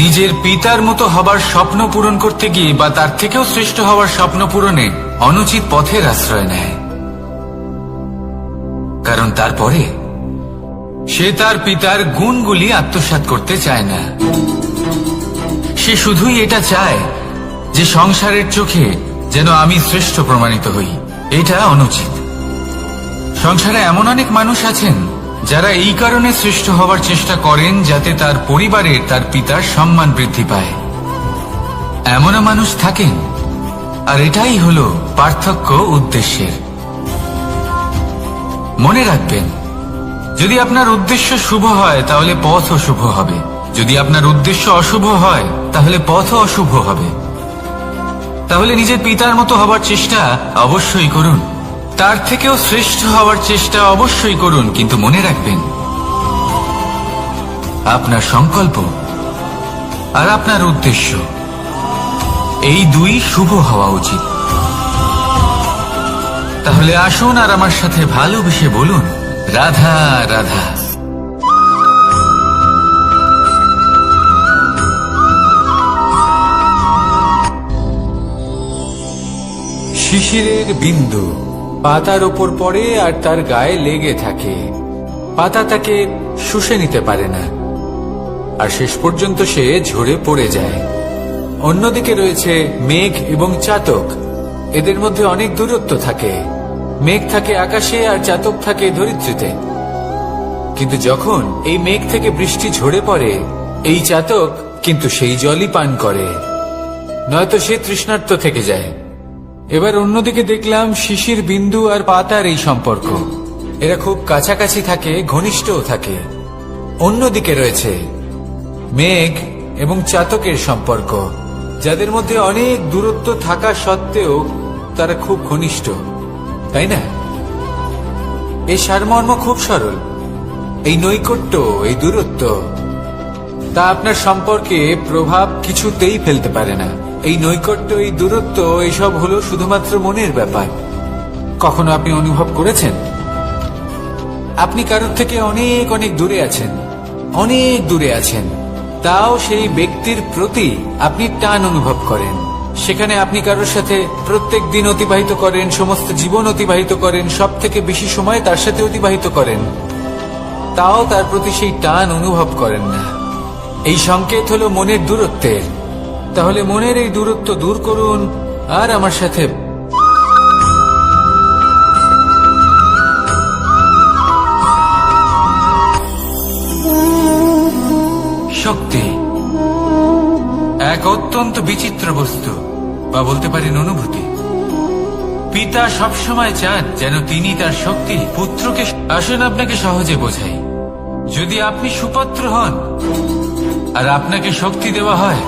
নিজের পিতার মতো হবার স্বপ্ন পূরণ করতে গিয়ে বা তার থেকেও শ্রেষ্ঠ হওয়ার স্বপ্ন পূরণে অনুচিত পথের আশ্রয় নেয়। কারণ তারপরে সে তার পিতার গুণগুলি আত্মসাৎ করতে চায় না। সে শুধুই এটা চায় যে সংসারের চোখে যেন আমি শ্রেষ্ঠ প্রমাণিত হই। এটা অনুচিত। সংসারে এমন অনেক মানুষ আছেন যারা এই কারণে শ্রেষ্ঠ হবার চেষ্টা করেন যাতে তার পরিবারের তার পিতার সম্মান বৃদ্ধি পায়। এমনও মানুষ থাকেন, আর এটাই হলো পার্থক্য উদ্দেশ্যের। মনে রাখবেন, যদি আপনার উদ্দেশ্য শুভ হয় তাহলে পথও শুভ হবে, যদি আপনার উদ্দেশ্য অশুভ হয় তাহলে পথও অশুভ হবে। তাহলে নিজের পিতার মতো হবার চেষ্টা অবশ্যই করুন, তার থেকেও শ্রেষ্ঠ হওয়ার চেষ্টা অবশ্যই করুন, কিন্তু মনে রাখবেন আপনার সংকল্প আর আপনার উদ্দেশ্য এই দুই শুভ হওয়া উচিত। তাহলে আসুন আর আমার সাথে ভালোবেসে বলুন, রাধা রাধা। শিশিরের বিন্দু পাতার ওপর পড়ে আর তার গায়ে লেগে থাকে। পাতা তাকে শুষে নিতে পারে না, আর শেষ পর্যন্ত সে ঝরে পড়ে যায়। অন্যদিকে রয়েছে মেঘ এবং চাতক। এদের মধ্যে অনেক দূরত্ব থাকে। মেঘ থাকে আকাশে আর চাতক থাকে ধরিত্রীতে। কিন্তু যখন এই মেঘ থেকে বৃষ্টি ঝরে পড়ে, এই চাতক কিন্তু সেই জলই পান করে, নয়তো সে তৃষ্ণার্ত থেকে যায়। এবার অন্যদিকে দেখলাম শিশির বিন্দু আর পাতার এই সম্পর্ক। এরা খুব কাছাকাছি থাকে, ঘনিষ্ঠও থাকে। অন্যদিকে রয়েছে মেঘ এবং চাতকের সম্পর্ক, যাদের মধ্যে অনেক দূরত্ব থাকা সত্ত্বেও তারা খুব ঘনিষ্ঠ, তাই না? এই সারমর্ম খুব সরল। এই নৈকট্য, এই দূরত্ব, তা আপনার সম্পর্কে প্রভাব কিছুতেই ফেলতে পারে না। এই নৈকট্য, এই দূরত্ব, এইসব হলো শুধুমাত্র মনের ব্যাপার। কখনো আপনি অনুভব করেছেন আপনি কারোর থেকে অনেক অনেক দূরে আছেন, অনেক দূরে আছেন, তাও সেই ব্যক্তির প্রতি আপনি টান অনুভব করেন। সেখানে আপনি কারোর সাথে প্রত্যেক দিন অতিবাহিত করেন, সমস্ত জীবন অতিবাহিত করেন, সব থেকে বেশি সময় তার সাথে অতিবাহিত করেন, তাও তার প্রতি সেই টান অনুভব করেন না। এই সংকেত হলো মনের দূরত্বের। তাহলে মনের এই দূরত্ব দূর করুন আর আমার সাথে শক্তি এক অত্যন্ত বিচিত্র বস্তু, বা বলতে পারেন অনুভূতি। পিতা সবসময় চান যেন তিনি তার শক্তি পুত্রকে। আসুন আপনাকে সহজে বোঝাই। যদি আপনি সুপাত্র হন আর আপনাকে শক্তি দেওয়া হয়,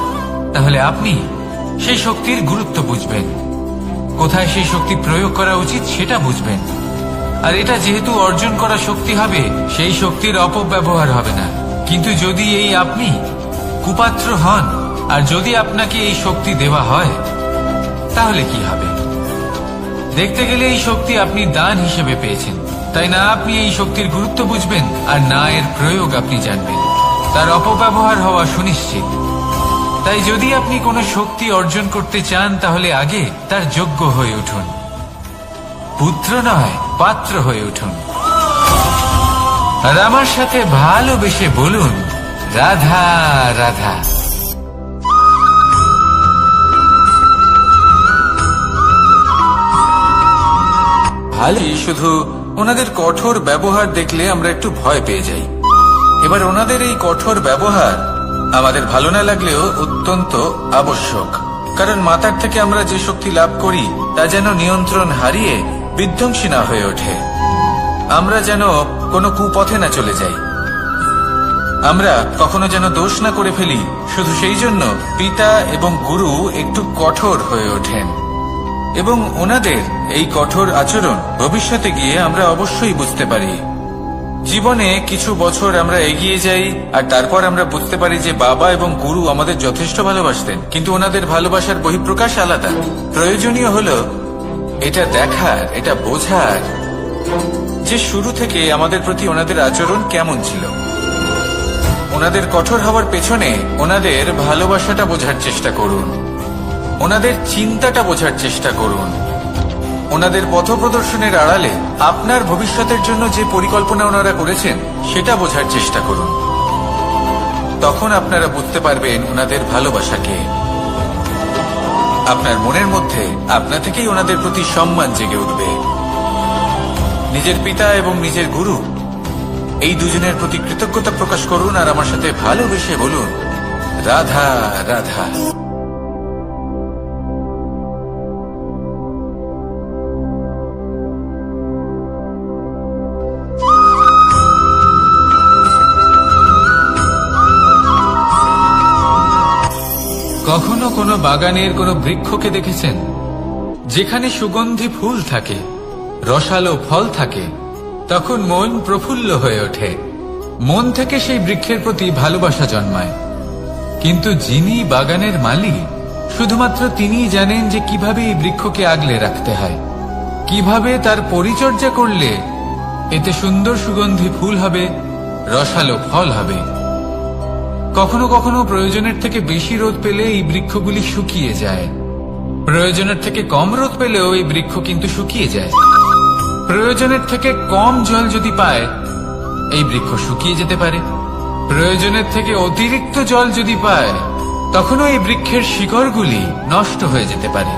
তাহলে আপনি সেই শক্তির গুরুত্ব বুঝবেন, কোথায় সেই শক্তি প্রয়োগ করা উচিত সেটা বুঝবেন। আর এটা যেহেতু অর্জন করা শক্তি হবে, সেই শক্তির অপব্যবহার হবে না। কিন্তু যদি এই আপনি কুপাত্র হন আর যদি আপনাকে এই শক্তি দেওয়া হয়, তাহলে কি হবে? দেখতে গেলে এই শক্তি আপনি দান হিসেবে পেয়েছেন, তাই না আপনি এই শক্তির গুরুত্ব বুঝবেন আর না এর প্রয়োগ আপনি জানবেন। তার অপব্যবহার হওয়া সুনিশ্চিত। তাই যদি আপনি কোনো শক্তি অর্জন করতে চান, তাহলে আগে তার যোগ্য হয়ে উঠুন। পুত্র নয়, পাত্র হয়ে উঠুন। আর আমার সাথে ভালোবেসে বলুন, রাধা রাধা। ভালো, শুধু ওনাদের কঠোর ব্যবহার দেখলে আমরা একটু ভয় পেয়ে যাই। এবার ওনাদের এই কঠোর ব্যবহার আমাদের ভালো না লাগলেও অত্যন্ত আবশ্যক, কারণ মাতার থেকে আমরা যে শক্তি লাভ করি তা যেন নিয়ন্ত্রণ হারিয়ে বিধ্বংসী না হয়ে ওঠে। আমরা যেন কোনো কুপথে না চলে যাই, আমরা কখনো যেন দোষ না করে ফেলি। শুধু সেই জন্য পিতা এবং গুরু একটু কঠোর হয়ে ওঠেন, এবং ওনাদের এই কঠোর আচরণ ভবিষ্যতে গিয়ে আমরা অবশ্যই বুঝতে পারি জীবনে কিছু বছর আমরা এগিয়ে যাই আর তারপর আমরা বুঝতে পারি যে বাবা এবং গুরু আমাদের যথেষ্ট ভালোবাসতেন, কিন্তু ওনাদের ভালোবাসার বহিঃপ্রকাশ আলাদা। প্রয়োজনীয় হলো এটা দেখার, এটা বোঝার যে শুরু থেকে আমাদের প্রতি ওনাদের আচরণ কেমন ছিল। ওনাদের কঠোর হওয়ার পেছনে ওনাদের ভালোবাসাটা বোঝার চেষ্টা করুন, ওনাদের চিন্তাটা বোঝার চেষ্টা করুন, ওনাদের পথপ্রদর্শনের আড়ালে আপনার ভবিষ্যতের জন্য যে পরিকল্পনা ওনারা করেছেন সেটা বোঝার চেষ্টা করুন। তখন আপনারা বুঝতে পারবেন ওনাদের ভালোবাসাকে। আপনার মনের মধ্যে আপনা থেকেই ওনাদের প্রতি সম্মান জেগে উঠবে। নিজের পিতা এবং নিজের গুরু এই দুজনের প্রতি কৃতজ্ঞতা প্রকাশ করুন আর আমার সাথে ভালোবেসে বলুন, রাধা রাধা। কখনো কোনো বাগানের কোনো বৃক্ষকে দেখেছেন যেখানে সুগন্ধি ফুল থাকে, রসালো ফল থাকে? তখন মন প্রফুল্ল হয়ে ওঠে, মন থেকে সেই বৃক্ষের প্রতি ভালোবাসা জন্মায়। কিন্তু যিনি বাগানের মালিক, শুধুমাত্র তিনিই জানেন যে কিভাবে এই বৃক্ষকে আগলে রাখতে হয়, কিভাবে তার পরিচর্যা করলে এতে সুন্দর সুগন্ধি ফুল হবে, রসালো ফল হবে। কখনো কখনো প্রয়োজনের থেকে বেশি রোদ পেলে এই বৃক্ষগুলি শুকিয়ে যায়, প্রয়োজনের থেকে কম রোদ পেলেও এই বৃক্ষ কিন্তু শুকিয়ে যায়। প্রয়োজনের থেকে কম জল যদি পায়, এই বৃক্ষ শুকিয়ে যেতে পারে। প্রয়োজনের থেকে অতিরিক্ত জল যদি পায়, তখনও এই বৃক্ষের শিকড়গুলি নষ্ট হয়ে যেতে পারে।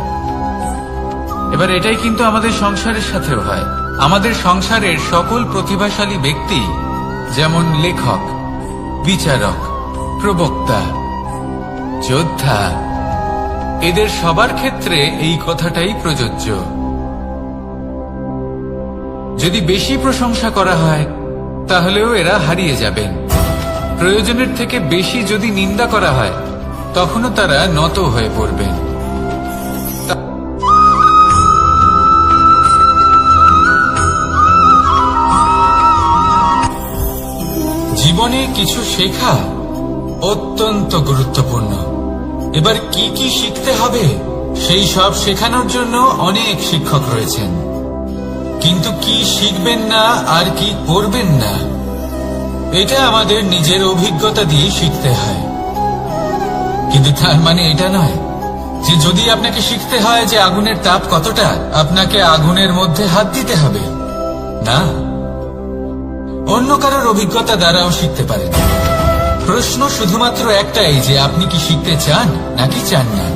এবার এটাই কিন্তু আমাদের সংসারের সাথেও হয়। আমাদের সংসারের সকল প্রতিভাশালী ব্যক্তি, যেমন লেখক, বিচারক, প্রবক্তা, যোদ্ধা, এদের সবার ক্ষেত্রে এই কথাটাই প্রযোজ্য। যদি বেশি প্রশংসা করা হয় তাহলেও এরা হারিয়ে যাবেন। প্রয়োজনের থেকে বেশি যদি নিন্দা করা হয় তখনও তারা নত হয়ে পড়বেন। জীবনে কিছু শেখা অত্যন্ত গুরুত্বপূর্ণ। এবার কি কি শিখতে হবে সেই সব শেখানোর জন্য অনেক শিক্ষক রয়েছেন, কিন্তু কি শিখবেন না আর কি করবেন না, এটা আমাদের নিজের অভিজ্ঞতা দিয়ে শিখতে হয়। কিন্তু তার মানে এটা নয় যে যদি আপনাকে শিখতে হয় যে আগুনের তাপ কতটা, আপনাকে আগুনের মধ্যে হাত দিতে হবে। না, অন্য কারোর অভিজ্ঞতা দ্বারাও শিখতে পারেন। প্রশ্ন শুধুমাত্র একটাই যে আপনি কি শিখতে চান নাকি চান না।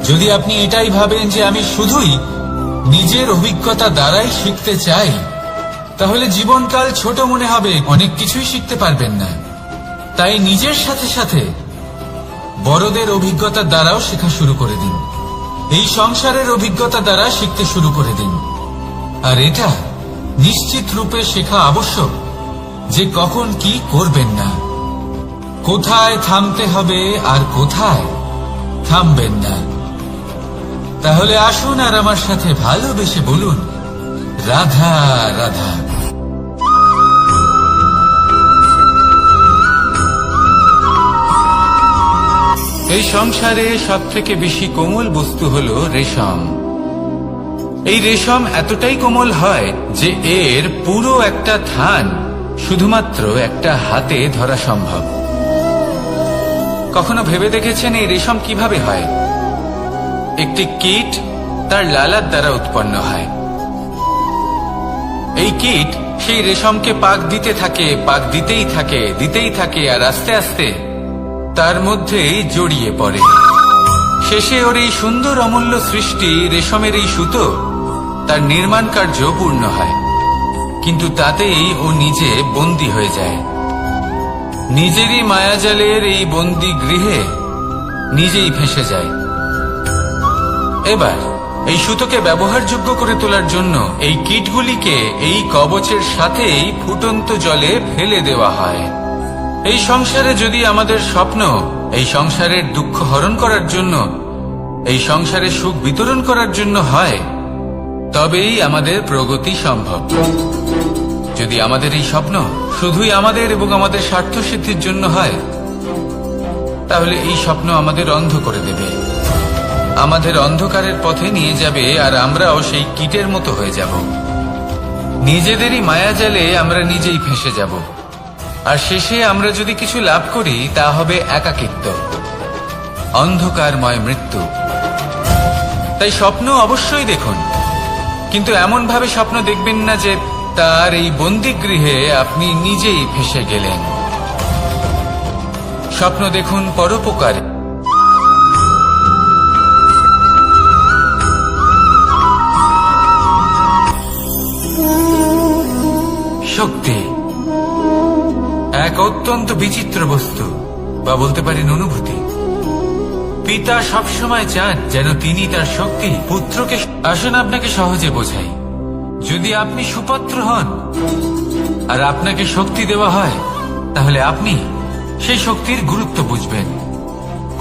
যদি আপনি এটাই ভাবেন যে আমি শুধুই নিজের অভিজ্ঞতা দ্বারাই শিখতে চাই, তাহলে জীবনকাল ছোট মনে হবে, অনেক কিছুই শিখতে পারবেন না। তাই নিজের সাথে সাথে বড়দের অভিজ্ঞতা দ্বারাও শেখা শুরু করে দিন। এই সংসারের অভিজ্ঞতা দ্বারা শিখতে শুরু করে দিন। আর এটা নিশ্চিত রূপে শেখা আবশ্যক যে কখন কি করবেন না, কোথায় থামতে হবে আর কোথায় থামবেন না। তাহলে আসুন আর আমার সাথে ভালোবেসে বলুন, রাধা রাধা। এই সংসারে সব থেকে বেশি কোমল বস্তু হলো রেশম। এই রেশম এতটাই কোমল হয় যে এর পুরো একটা থান শুধুমাত্র একটা হাতে ধরা সম্ভব। কখনো ভেবে দেখেছেন এই রেশম কিভাবে হয়? একটি কীট তার লালার দ্বারা উৎপন্ন হয়। এই কীট সেই রেশমকে পাক দিতে থাকে, পাক দিতেই থাকে আর আস্তে আস্তে তার মধ্যেই জড়িয়ে পড়ে। শেষে ওর এই সুন্দর অমূল্য সৃষ্টি রেশমের এই সুতো তার নির্মাণ কার্য পূর্ণ হয়, কিন্তু তাতেই ও নিজে বন্দী হয়ে যায়। নিজেরই মায়াজালের এই বন্দী গৃহে নিজেই ফেঁসে যায়। এবার এই সুতোকে ব্যবহারযোগ্য করে তোলার জন্য এই কীটগুলিকে এই কবচের সাথেই ফুটন্ত জলে ফেলে দেওয়া হয়। এই সংসারে যদি আমাদের স্বপ্ন এই সংসারের দুঃখ হরণ করার জন্য, এই সংসারে সুখ বিতরণ করার জন্য হয়, তবেই আমাদের প্রগতি সম্ভব। যদি আমাদের এই স্বপ্ন শুধুই আমাদের এবং আমাদের স্বার্থ সিদ্ধির জন্য হয়, তাহলে এই স্বপ্ন আমাদের অন্ধ করে দেবে, আমাদের অন্ধকারের পথে নিয়ে যাবে, আর আমরাও সেই কীটের মতো হয়ে যাব। নিজেদেরই মায়াজালে আমরা নিজেই ফেঁসে যাব, আর শেষে আমরা যদি কিছু লাভ করি তা হবে একাকিত্ব, অন্ধকারময় মৃত্যু। তাই স্বপ্ন অবশ্যই দেখুন, কিন্তু এমন ভাবে স্বপ্ন দেখবেন না যে তার এই বন্দিগৃহে আপনি নিজেই ফেঁসে গেলেন। স্বপ্ন দেখুন পরোপকারে। শক্তি এক অত্যন্ত বিচিত্র বস্তু, বা বলতে পারেন অনুভূতি। পিতা সবসময় চান যেন তিনি তার শক্তি পুত্রকে। আসুন আপনাকে সহজে বোঝাই। যদি আপনি সুপাত্র হন আর আপনাকে শক্তি দেওয়া হয়, তাহলে আপনি সেই শক্তির গুরুত্ব বুঝবেন,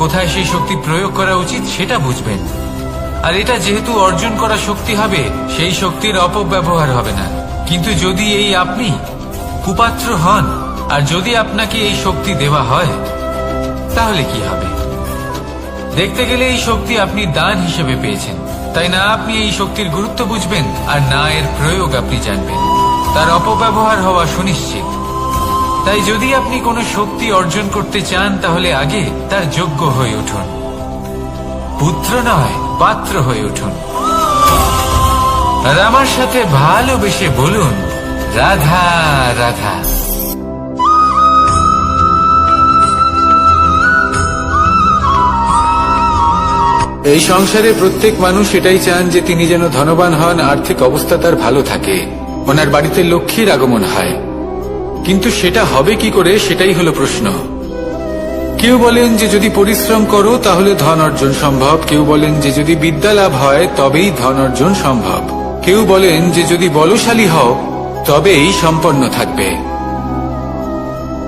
কোথায় সেই শক্তি প্রয়োগ করা উচিত সেটা বুঝবেন। আর এটা যেহেতু অর্জন করা শক্তি হবে, সেই শক্তির অপব্যবহার হবে না। কিন্তু যদি এই আপনি কুপাত্র হন আর যদি আপনাকে এই শক্তি দেওয়া হয়, তাহলে কি হবে? দেখতে গেলে এই শক্তি আপনি দান হিসেবে পেয়েছেন, তাই না আপনি এই শক্তির গুরুত্ব বুঝবেন, আর না এর প্রয়োগ আপনি জানবেন। তার অপব্যবহার হওয়া সুনিশ্চিত। তাই যদি আপনি কোনো শক্তি অর্জন করতে চান, তাহলে আগে তার যোগ্য হয়ে উঠুন। পুত্র নয়, পাত্র হয়ে উঠুন। আর আমার সাথে ভালোবেসে বলুন, রাধা রাধা। এই সংসারে প্রত্যেক মানুষ এটাই চান যে তিনি যেন ধনবান হন, আর্থিক অবস্থা তার ভালো থাকে, ওনার বাড়িতে লক্ষ্মীর আগমন হয়। কিন্তু সেটা হবে কি করে, সেটাই হলো প্রশ্ন। কেউ বলেন যে যদি পরিশ্রম করো তাহলে ধন অর্জন সম্ভব, কেউ বলেন যে যদি বিদ্যা লাভ হয় তবেই ধন অর্জন সম্ভব, কেউ বলেন যে যদি বলশালী হও তবেই সম্পন্ন থাকবে।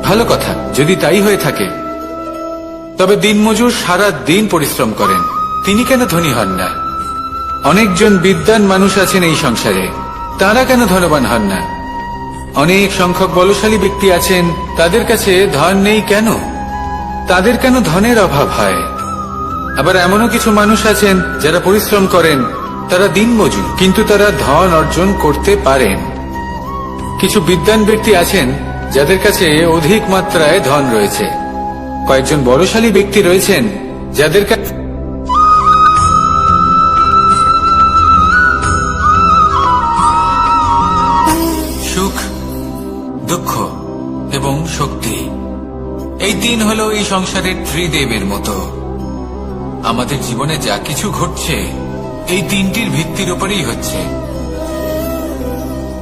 ভালো কথা, যদি তাই হয়ে থাকে, তবে দিনমজুর সারা দিন পরিশ্রম করেন, তিনি কেন ধনী হন না? অনেকজন বিদ্বান মানুষ আছেন এই সংসারে, তারা কেন ধনবান হন না? অনেক সংখ্যক বলশালী ব্যক্তি আছেন, তাদের কাছে ধন নেই কেন? তাদের কেন ধনের অভাব হয়? আবার এমনও কিছু মানুষ আছেন যারা পরিশ্রম করেন, তারা দিনমজুর, কিন্তু তারা ধন অর্জন করতে পারেন। কিছু বিদ্বান ব্যক্তি আছেন যাদের কাছে অধিক মাত্রায় ধন রয়েছে, কয়েকজন বলশালী ব্যক্তি রয়েছেন যাদের কাছে সুখ, দুঃখ এবং শক্তি, এই তিন হলো এই সংসারের ত্রিদেবের মতো। আমাদের জীবনে যা কিছু ঘটছে এই তিনটির ভিত্তির উপরেই হচ্ছে।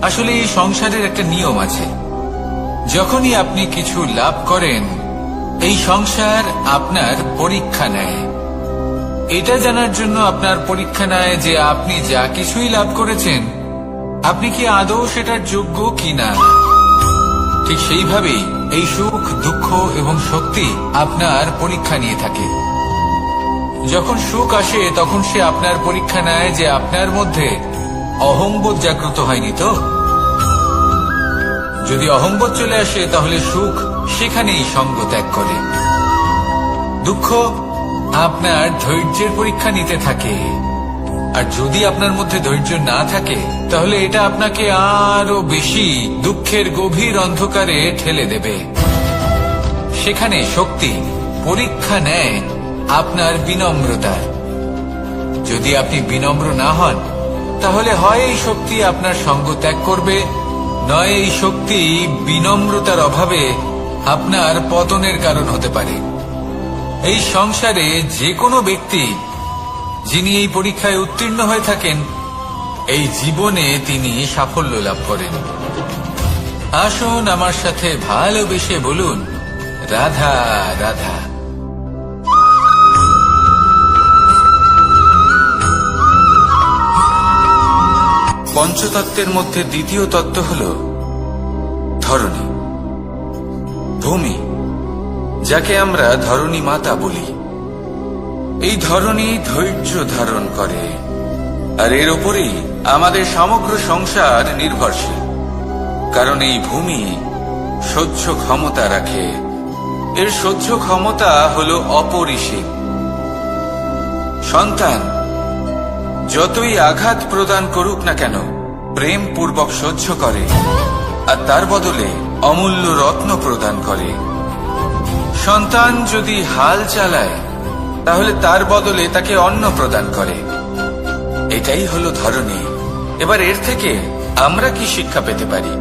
আসলে এই সংসারের একটা নিয়ম আছে, যখনই আপনি কিছু লাভ করেন, এই সংসার আপনার পরীক্ষা নেয়। এটা জানার জন্য আপনার পরীক্ষা নেয় যে আপনি যা কিছুই লাভ করেছেন, আপনি কি আদৌ সেটার যোগ্য কিনা। ঠিক সেইভাবেই এই সুখ, দুঃখ এবং শক্তি আপনার পরীক্ষা নিয়ে থাকে। যখন সুখ আসে তখন সে আপনার পরীক্ষা নেয় যে আপনার মধ্যে অহংবোধ জাগ্রত হয়নি তো। যদি অহংবোধ চলে আসে তাহলে সুখ সেখানেই সঙ্গ ত্যাগ করে। দুঃখ আপনার ধৈর্যের পরীক্ষা নিতে থাকে, আর যদি আপনার মধ্যে ধৈর্য না থাকে তাহলে এটা আপনাকে আরো বেশি দুঃখের গভীর অন্ধকারে ঠেলে দেবে। সেখানে শক্তি পরীক্ষা নেয় আপনার বিনম্রতার। যদি আপনি বিনম্র না হন, তাহলে হয় এই শক্তি আপনার সঙ্গ ত্যাগ করবে, নয় এই শক্তি বিনম্রতার অভাবে আপনার পতনের কারণ হতে পারে। এই সংসারে যে কোনো ব্যক্তি যিনি এই পরীক্ষায় উত্তীর্ণ হয়ে থাকেন, এই জীবনে তিনি সাফল্য লাভ করেন। আসুন আমার সাথে ভালোবেসে বলুন, রাধা রাধা। পঞ্চতত্ত্বের মধ্যে দ্বিতীয় তত্ত্ব হল ধরণী, ভূমি, যাকে আমরা ধরণী মাতা বলি। এই ধরণী ধৈর্য ধারণ করে, আর এর উপরেই আমাদের সমগ্র সংসার নির্ভরশীল। কারণ এই ভূমি সহ্য ক্ষমতা রাখে। এর সহ্য ক্ষমতা হলো অপরিসীম। সন্তান যতই আঘাত প্রদান করুক না কেন, প্রেম পূর্বক সহ্য করে আর তার বদলে অমূল্য রত্ন প্রদান করে। সন্তান যদি হাল চালায় তাহলে তার বদলে তাকে অন্ন প্রদান করে। এটাই হলো ধরনী। এবার এর থেকে আমরা কি শিক্ষা পেতে পারি?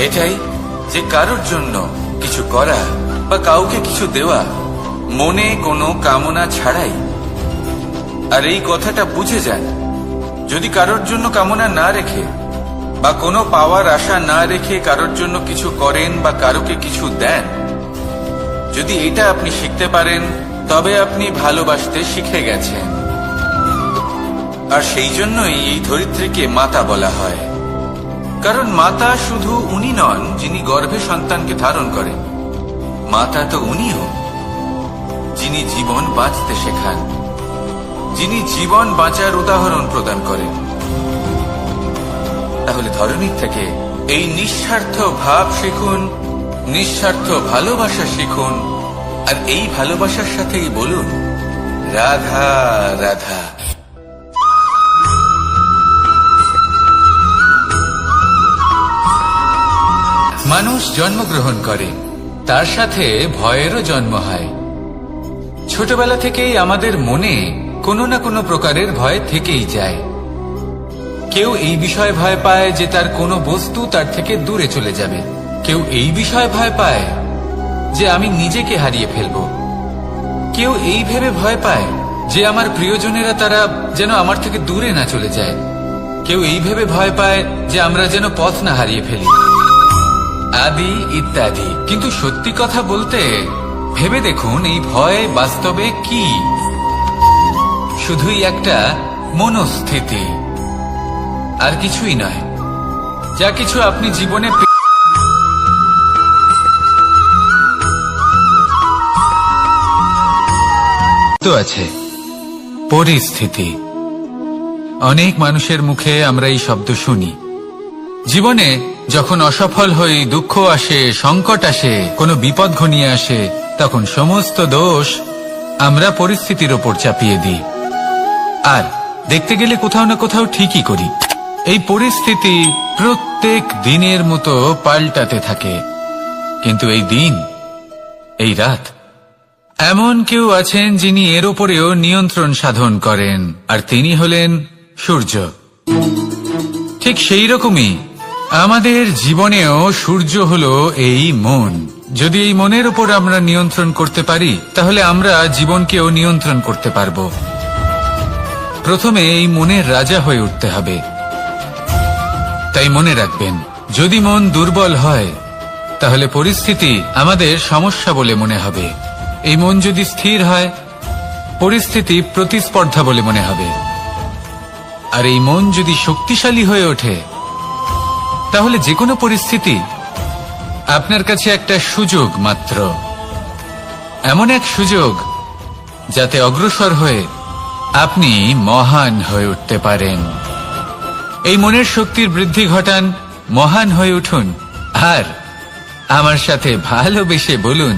এটাই যে কারোর জন্য কিছু করা বা কাউকে কিছু দেওয়া মনে কোনো কামনা ছাড়াই। আর এই কথাটা বুঝে যান, যদি কারোর জন্য কামনা না রেখে বা কোনো পাওয়ার আশা না রেখে কারোর জন্য কিছু করেন বা কারোকে কিছু দেন, যদি এটা আপনি শিখতে পারেন তবে আপনি ভালোবাসতে শিখে গেছেন। আর সেই জন্যই এই ধরিত্রীকে মাতা বলা হয়। কারণ মাতা শুধু উনি নন যিনি গর্ভে সন্তানকে ধারণ করেন, মাতা তো উনিও যিনি জীবন বাঁচতে শেখান, যিনি জীবন বাঁচার উদাহরণ প্রদান করেন। তাহলে ধরনীর থেকে এই নিঃস্বার্থ ভাব শিখুন, নিঃস্বার্থ ভালোবাসা শিখুন, আর এই ভালোবাসার সাথেই বলুন রাধা রাধা। মানুষ জন্মগ্রহণ করে, তার সাথে ভয়েরও জন্ম হয়। ছোটবেলা থেকেই আমাদের মনে কোনো না কোনো প্রকারের ভয় থেকেই যায়। কেউ এই বিষয়ে ভয় পায় যে তার কোনো বস্তু তার থেকে দূরে চলে যাবে, কেউ এই বিষয়ে ভয় পায় যে আমি নিজেকে হারিয়ে ফেলব, কেউ এই ভেবে ভয় পায় যে আমার প্রিয়জনেরা তারা যেন আমার থেকে দূরে না চলে যায়, কেউ এই ভেবে ভয় পায় যে আমরা যেন পথ না হারিয়ে ফেলি, আদি ইত্যাদি। কিন্তু সত্যি কথা বলতে ভেবে দেখুন এই ভয় বাস্তবে কি? শুধুই একটা মনস্থিতি, আর কিছুই নয়। যা কিছু আপনি জীবনে তো আছে পরিস্থিতি। অনেক মানুষের মুখে আমরা এই শব্দ শুনি। জীবনে যখন অসফল হই, দুঃখ আসে, সংকট আসে, কোনো বিপদ ঘনিয়ে আসে, তখন সমস্ত দোষ আমরা পরিস্থিতির ওপর চাপিয়ে দিই। আর দেখতে গেলে কোথাও না কোথাও ঠিকই করি। এই পরিস্থিতি প্রত্যেক দিনের মতো পাল্টাতে থাকে, কিন্তু এই দিন, এই রাত, এমন কেউ আছেন যিনি এর ওপরেও নিয়ন্ত্রণ সাধন করেন, আর তিনি হলেন সূর্য। ঠিক সেই রকমই আমাদের জীবনেও সূর্য হলো এই মন। যদি এই মনের উপর আমরা নিয়ন্ত্রণ করতে পারি তাহলে আমরা জীবনকেও নিয়ন্ত্রণ করতে পারব। প্রথমে এই মনের রাজা হয়ে উঠতে হবে। তাই মনে রাখবেন, যদি মন দুর্বল হয় তাহলে পরিস্থিতি আমাদের সমস্যা বলে মনে হবে। এই মন যদি স্থির হয়, পরিস্থিতি প্রতিস্পর্ধা বলে মনে হবে। আর এই মন যদি শক্তিশালী হয়ে ওঠে তাহলে যে কোনো পরিস্থিতি আপনার কাছে একটা সুযোগ মাত্র, এমন এক সুযোগ যাতে অগ্রসর হয়ে আপনি মহান হয়ে উঠতে পারেন। এই মনের শক্তির বৃদ্ধি ঘটান, মহান হয়ে উঠুন, আর আমার সাথে ভালোবেসে বলুন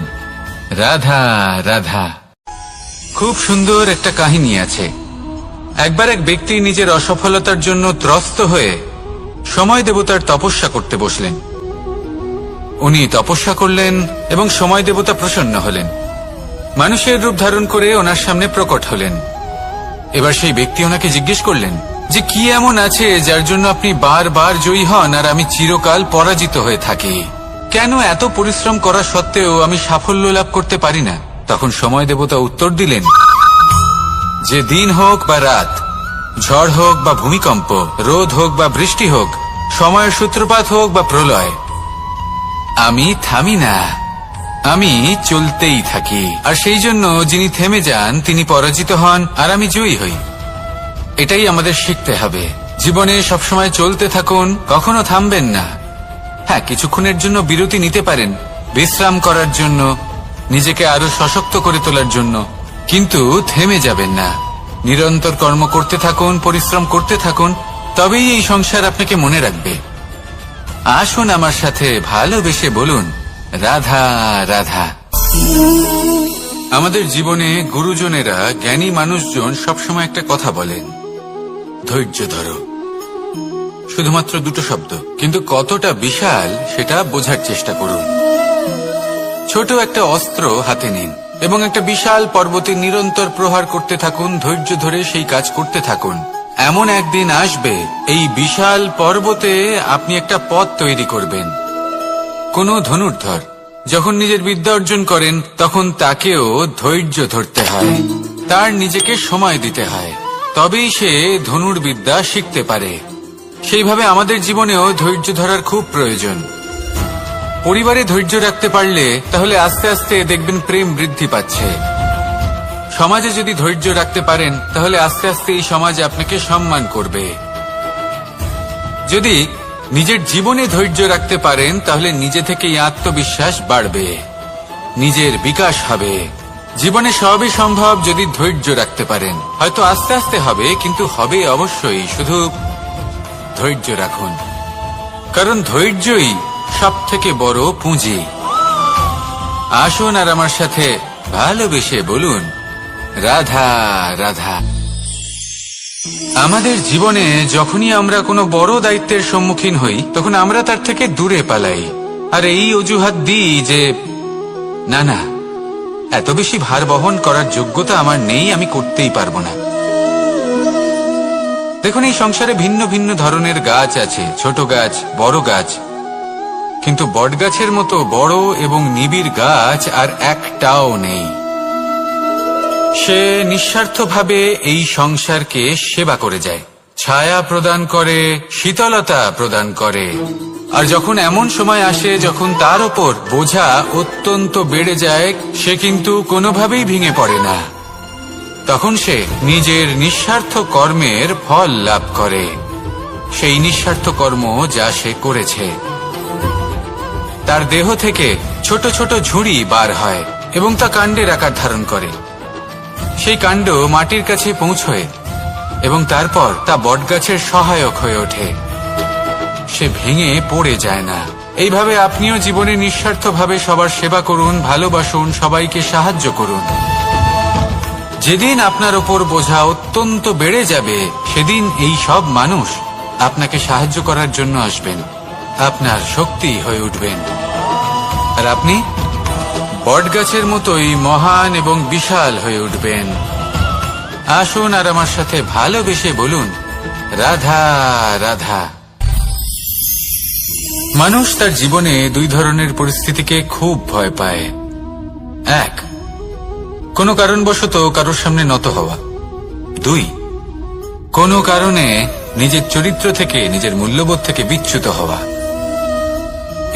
রাধা রাধা। খুব সুন্দর একটা কাহিনী আছে। একবার এক ব্যক্তি নিজের অসফলতার জন্য ত্রস্ত হয়ে সময় দেবতার তপস্যা করতে বসলেন। উনি তপস্যা করলেন এবং সময় দেবতা প্রসন্ন হলেন, মানুষের রূপ ধারণ করে ওনার সামনে প্রকট হলেন। এবার সেই ব্যক্তি ওনাকে জিজ্ঞেস করলেন যে কি এমন আছে যার জন্য আপনি বারবার জয়ী হন আর আমি চিরকাল পরাজিত হয়ে থাকি? কেন এত পরিশ্রম করা সত্ত্বেও আমি সাফল্য লাভ করতে পারি না? তখন সময় দেবতা উত্তর দিলেন যে দিন হোক বা রাত, ঝড় হোক বা ভূমিকম্প, রোদ হোক বা বৃষ্টি হোক, সময়ের সূত্রপাত হোক বা প্রলয়, আমি থামি না, আমি চলতেই থাকি। আর সেই জন্য যিনি থেমে যান তিনি পরাজিত হন আর আমি জয়ী হই। এটাই আমাদের শিখতে হবে। জীবনে সবসময় চলতে থাকুন, কখনো থামবেন না। হ্যাঁ, কিছুক্ষণের জন্য বিরতি নিতে পারেন, বিশ্রাম করার জন্য, নিজেকে আরো সশক্ত করে তোলার জন্য, কিন্তু থেমে যাবেন না। নিরন্তর কর্ম করতে থাকুন, পরিশ্রম করতে থাকুন, তবেই এই সংসার আপনাকে মনে রাখবে। আসুন আমার সাথে ভালোবেসে বলুন, রাধা রাধা। আমাদের জীবনে গুরুজনেরা, জ্ঞানী মানুষজন সবসময় একটা কথা বলেন, ধৈর্য ধরো। শুধুমাত্র দুটো শব্দ, কিন্তু কতটা বিশাল সেটা বোঝার চেষ্টা করুন। ছোট একটা অস্ত্র হাতে নিন এবং একটা বিশাল পর্বতে নিরন্তর প্রহার করতে থাকুন, ধৈর্য ধরে সেই কাজ করতে থাকুন। এমন একদিন আসবে, এই বিশাল পর্বতে আপনি একটা পথ তৈরি করবেন। কোনো ধনুর্ধর যখন নিজের বিদ্যা অর্জন করেন, তখন তাকেও ধৈর্য ধরতে হয়, তার নিজেকে সময় দিতে হয়, তবেই সে ধনুর্বিদ্যা শিখতে পারে। সেইভাবে আমাদের জীবনেও ধৈর্য ধরার খুব প্রয়োজন। পরিবারে ধৈর্য রাখতে পারলে তাহলে আস্তে আস্তে দেখবেন প্রেম বৃদ্ধি পাচ্ছে। সমাজে যদি ধৈর্য রাখতে পারেন তাহলে আস্তে আস্তে এই সমাজ আপনাকে সম্মান করবে। যদি নিজের জীবনে ধৈর্য রাখতে পারেন তাহলে নিজে থেকেই আত্মবিশ্বাস বাড়বে, নিজের বিকাশ হবে। জীবনে সবই সম্ভব যদি ধৈর্য রাখতে পারেন। হয়তো আস্তে আস্তে হবে, কিন্তু হবে অবশ্যই। শুধু ধৈর্য রাখুন, কারণ ধৈর্যই সব থেকে বড় পুঁজি। আসুন আর আমার সাথে ভালোবেসে বলুন, রাধা রাধা। আমাদের জীবনে যখনই আমরা কোনো বড় দায়িত্বের সম্মুখীন হই, তখন আমরা তার থেকে দূরে পালাই, আর এই অজুহাত দিই যে না না, এত বেশি ভার বহন করার যোগ্যতা আমার নেই, আমি করতেই পারবো না। দেখুন, এই সংসারে ভিন্ন ভিন্ন ধরনের গাছ আছে, ছোট গাছ, বড় গাছ, কিন্তু বটগাছের মতো বড় এবং নিবিড় গাছ আর একটাও নেই। সে নিঃস্বার্থভাবে এই সংসারকে সেবা করে যায়, ছায়া প্রদান করে, শীতলতা প্রদান করে। আর যখন এমন সময় আসে যখন তার ওপর বোঝা অত্যন্ত বেড়ে যায়, সে কিন্তু কোনোভাবেই ভেঙে পড়ে না। তখন সে নিজের নিঃস্বার্থ কর্মের ফল লাভ করে, সেই নিঃস্বার্থ কর্ম যা সে করেছে। তার দেহ থেকে ছোট ছোট ঝুড়ি বার হয় এবং তা কাণ্ডের আকার ধারণ করে। সেই কাণ্ড মাটির কাছে পৌঁছয় এবং তারপর তা বটগাছের সহায়ক হয়ে ওঠে। সে ভেঙে পড়ে যায় না। এইভাবে আপনিও জীবনে নিঃস্বার্থভাবে সবার সেবা করুন, ভালোবাসুন, সবাইকে সাহায্য করুন। যেদিন আপনার ওপর বোঝা অত্যন্ত বেড়ে যাবে, সেদিন এই সব মানুষ আপনাকে সাহায্য করার জন্য আসবেন, আপনার শক্তি হয়ে উঠবেন, আর আপনি বটগাছের মতোই মহান এবং বিশাল হয়ে উঠবেন। আসুন আর আমার সাথে ভালোবেসে বলুন, রাধা রাধা। মানুষ তার জীবনে দুই ধরনের পরিস্থিতিকে খুব ভয় পায়। এক, কোনো কারণবশত কারোর সামনে নত হওয়া। দুই, কোনো কারণে নিজের চরিত্র থেকে, নিজের মূল্যবোধ থেকে বিচ্যুত হওয়া।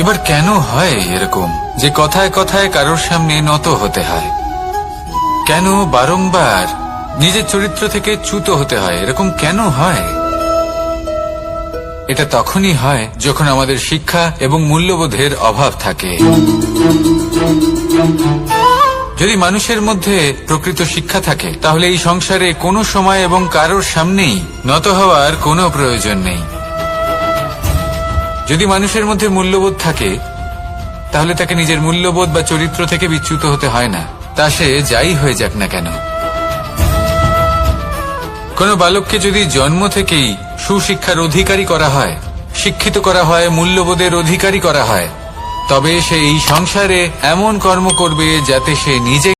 এবার কেন হয় এরকম যে কথায় কথায় কারোর সামনে নত হতে হয়? কেন বারংবার নিজের চরিত্র থেকে চ্যুত হতে হয়? এরকম কেন হয়? এটা তখনই হয় যখন আমাদের শিক্ষা এবং মূল্যবোধের অভাব থাকে। যদি মানুষের মধ্যে প্রকৃত শিক্ষা থাকে, তাহলে এই সংসারে কোনো সময় এবং কারোর সামনেই নত হওয়ার কোনো প্রয়োজন নেই। যদি মানুষের মধ্যে মূল্যবোধ থাকে, তাহলে তাকে নিজের মূল্যবোধ বা চরিত্র থেকে বিচ্যুত হতে হয় না, তা সে যাই হয়ে যাক না কেন। কোনো বালককে যদি জন্ম থেকেই সুশিক্ষার অধিকারী করা হয়, শিক্ষিত করা হয়, মূল্যবোধের অধিকারী করা হয়, তবে সে এই সংসারে এমন কর্ম করবে যাতে সে নিজে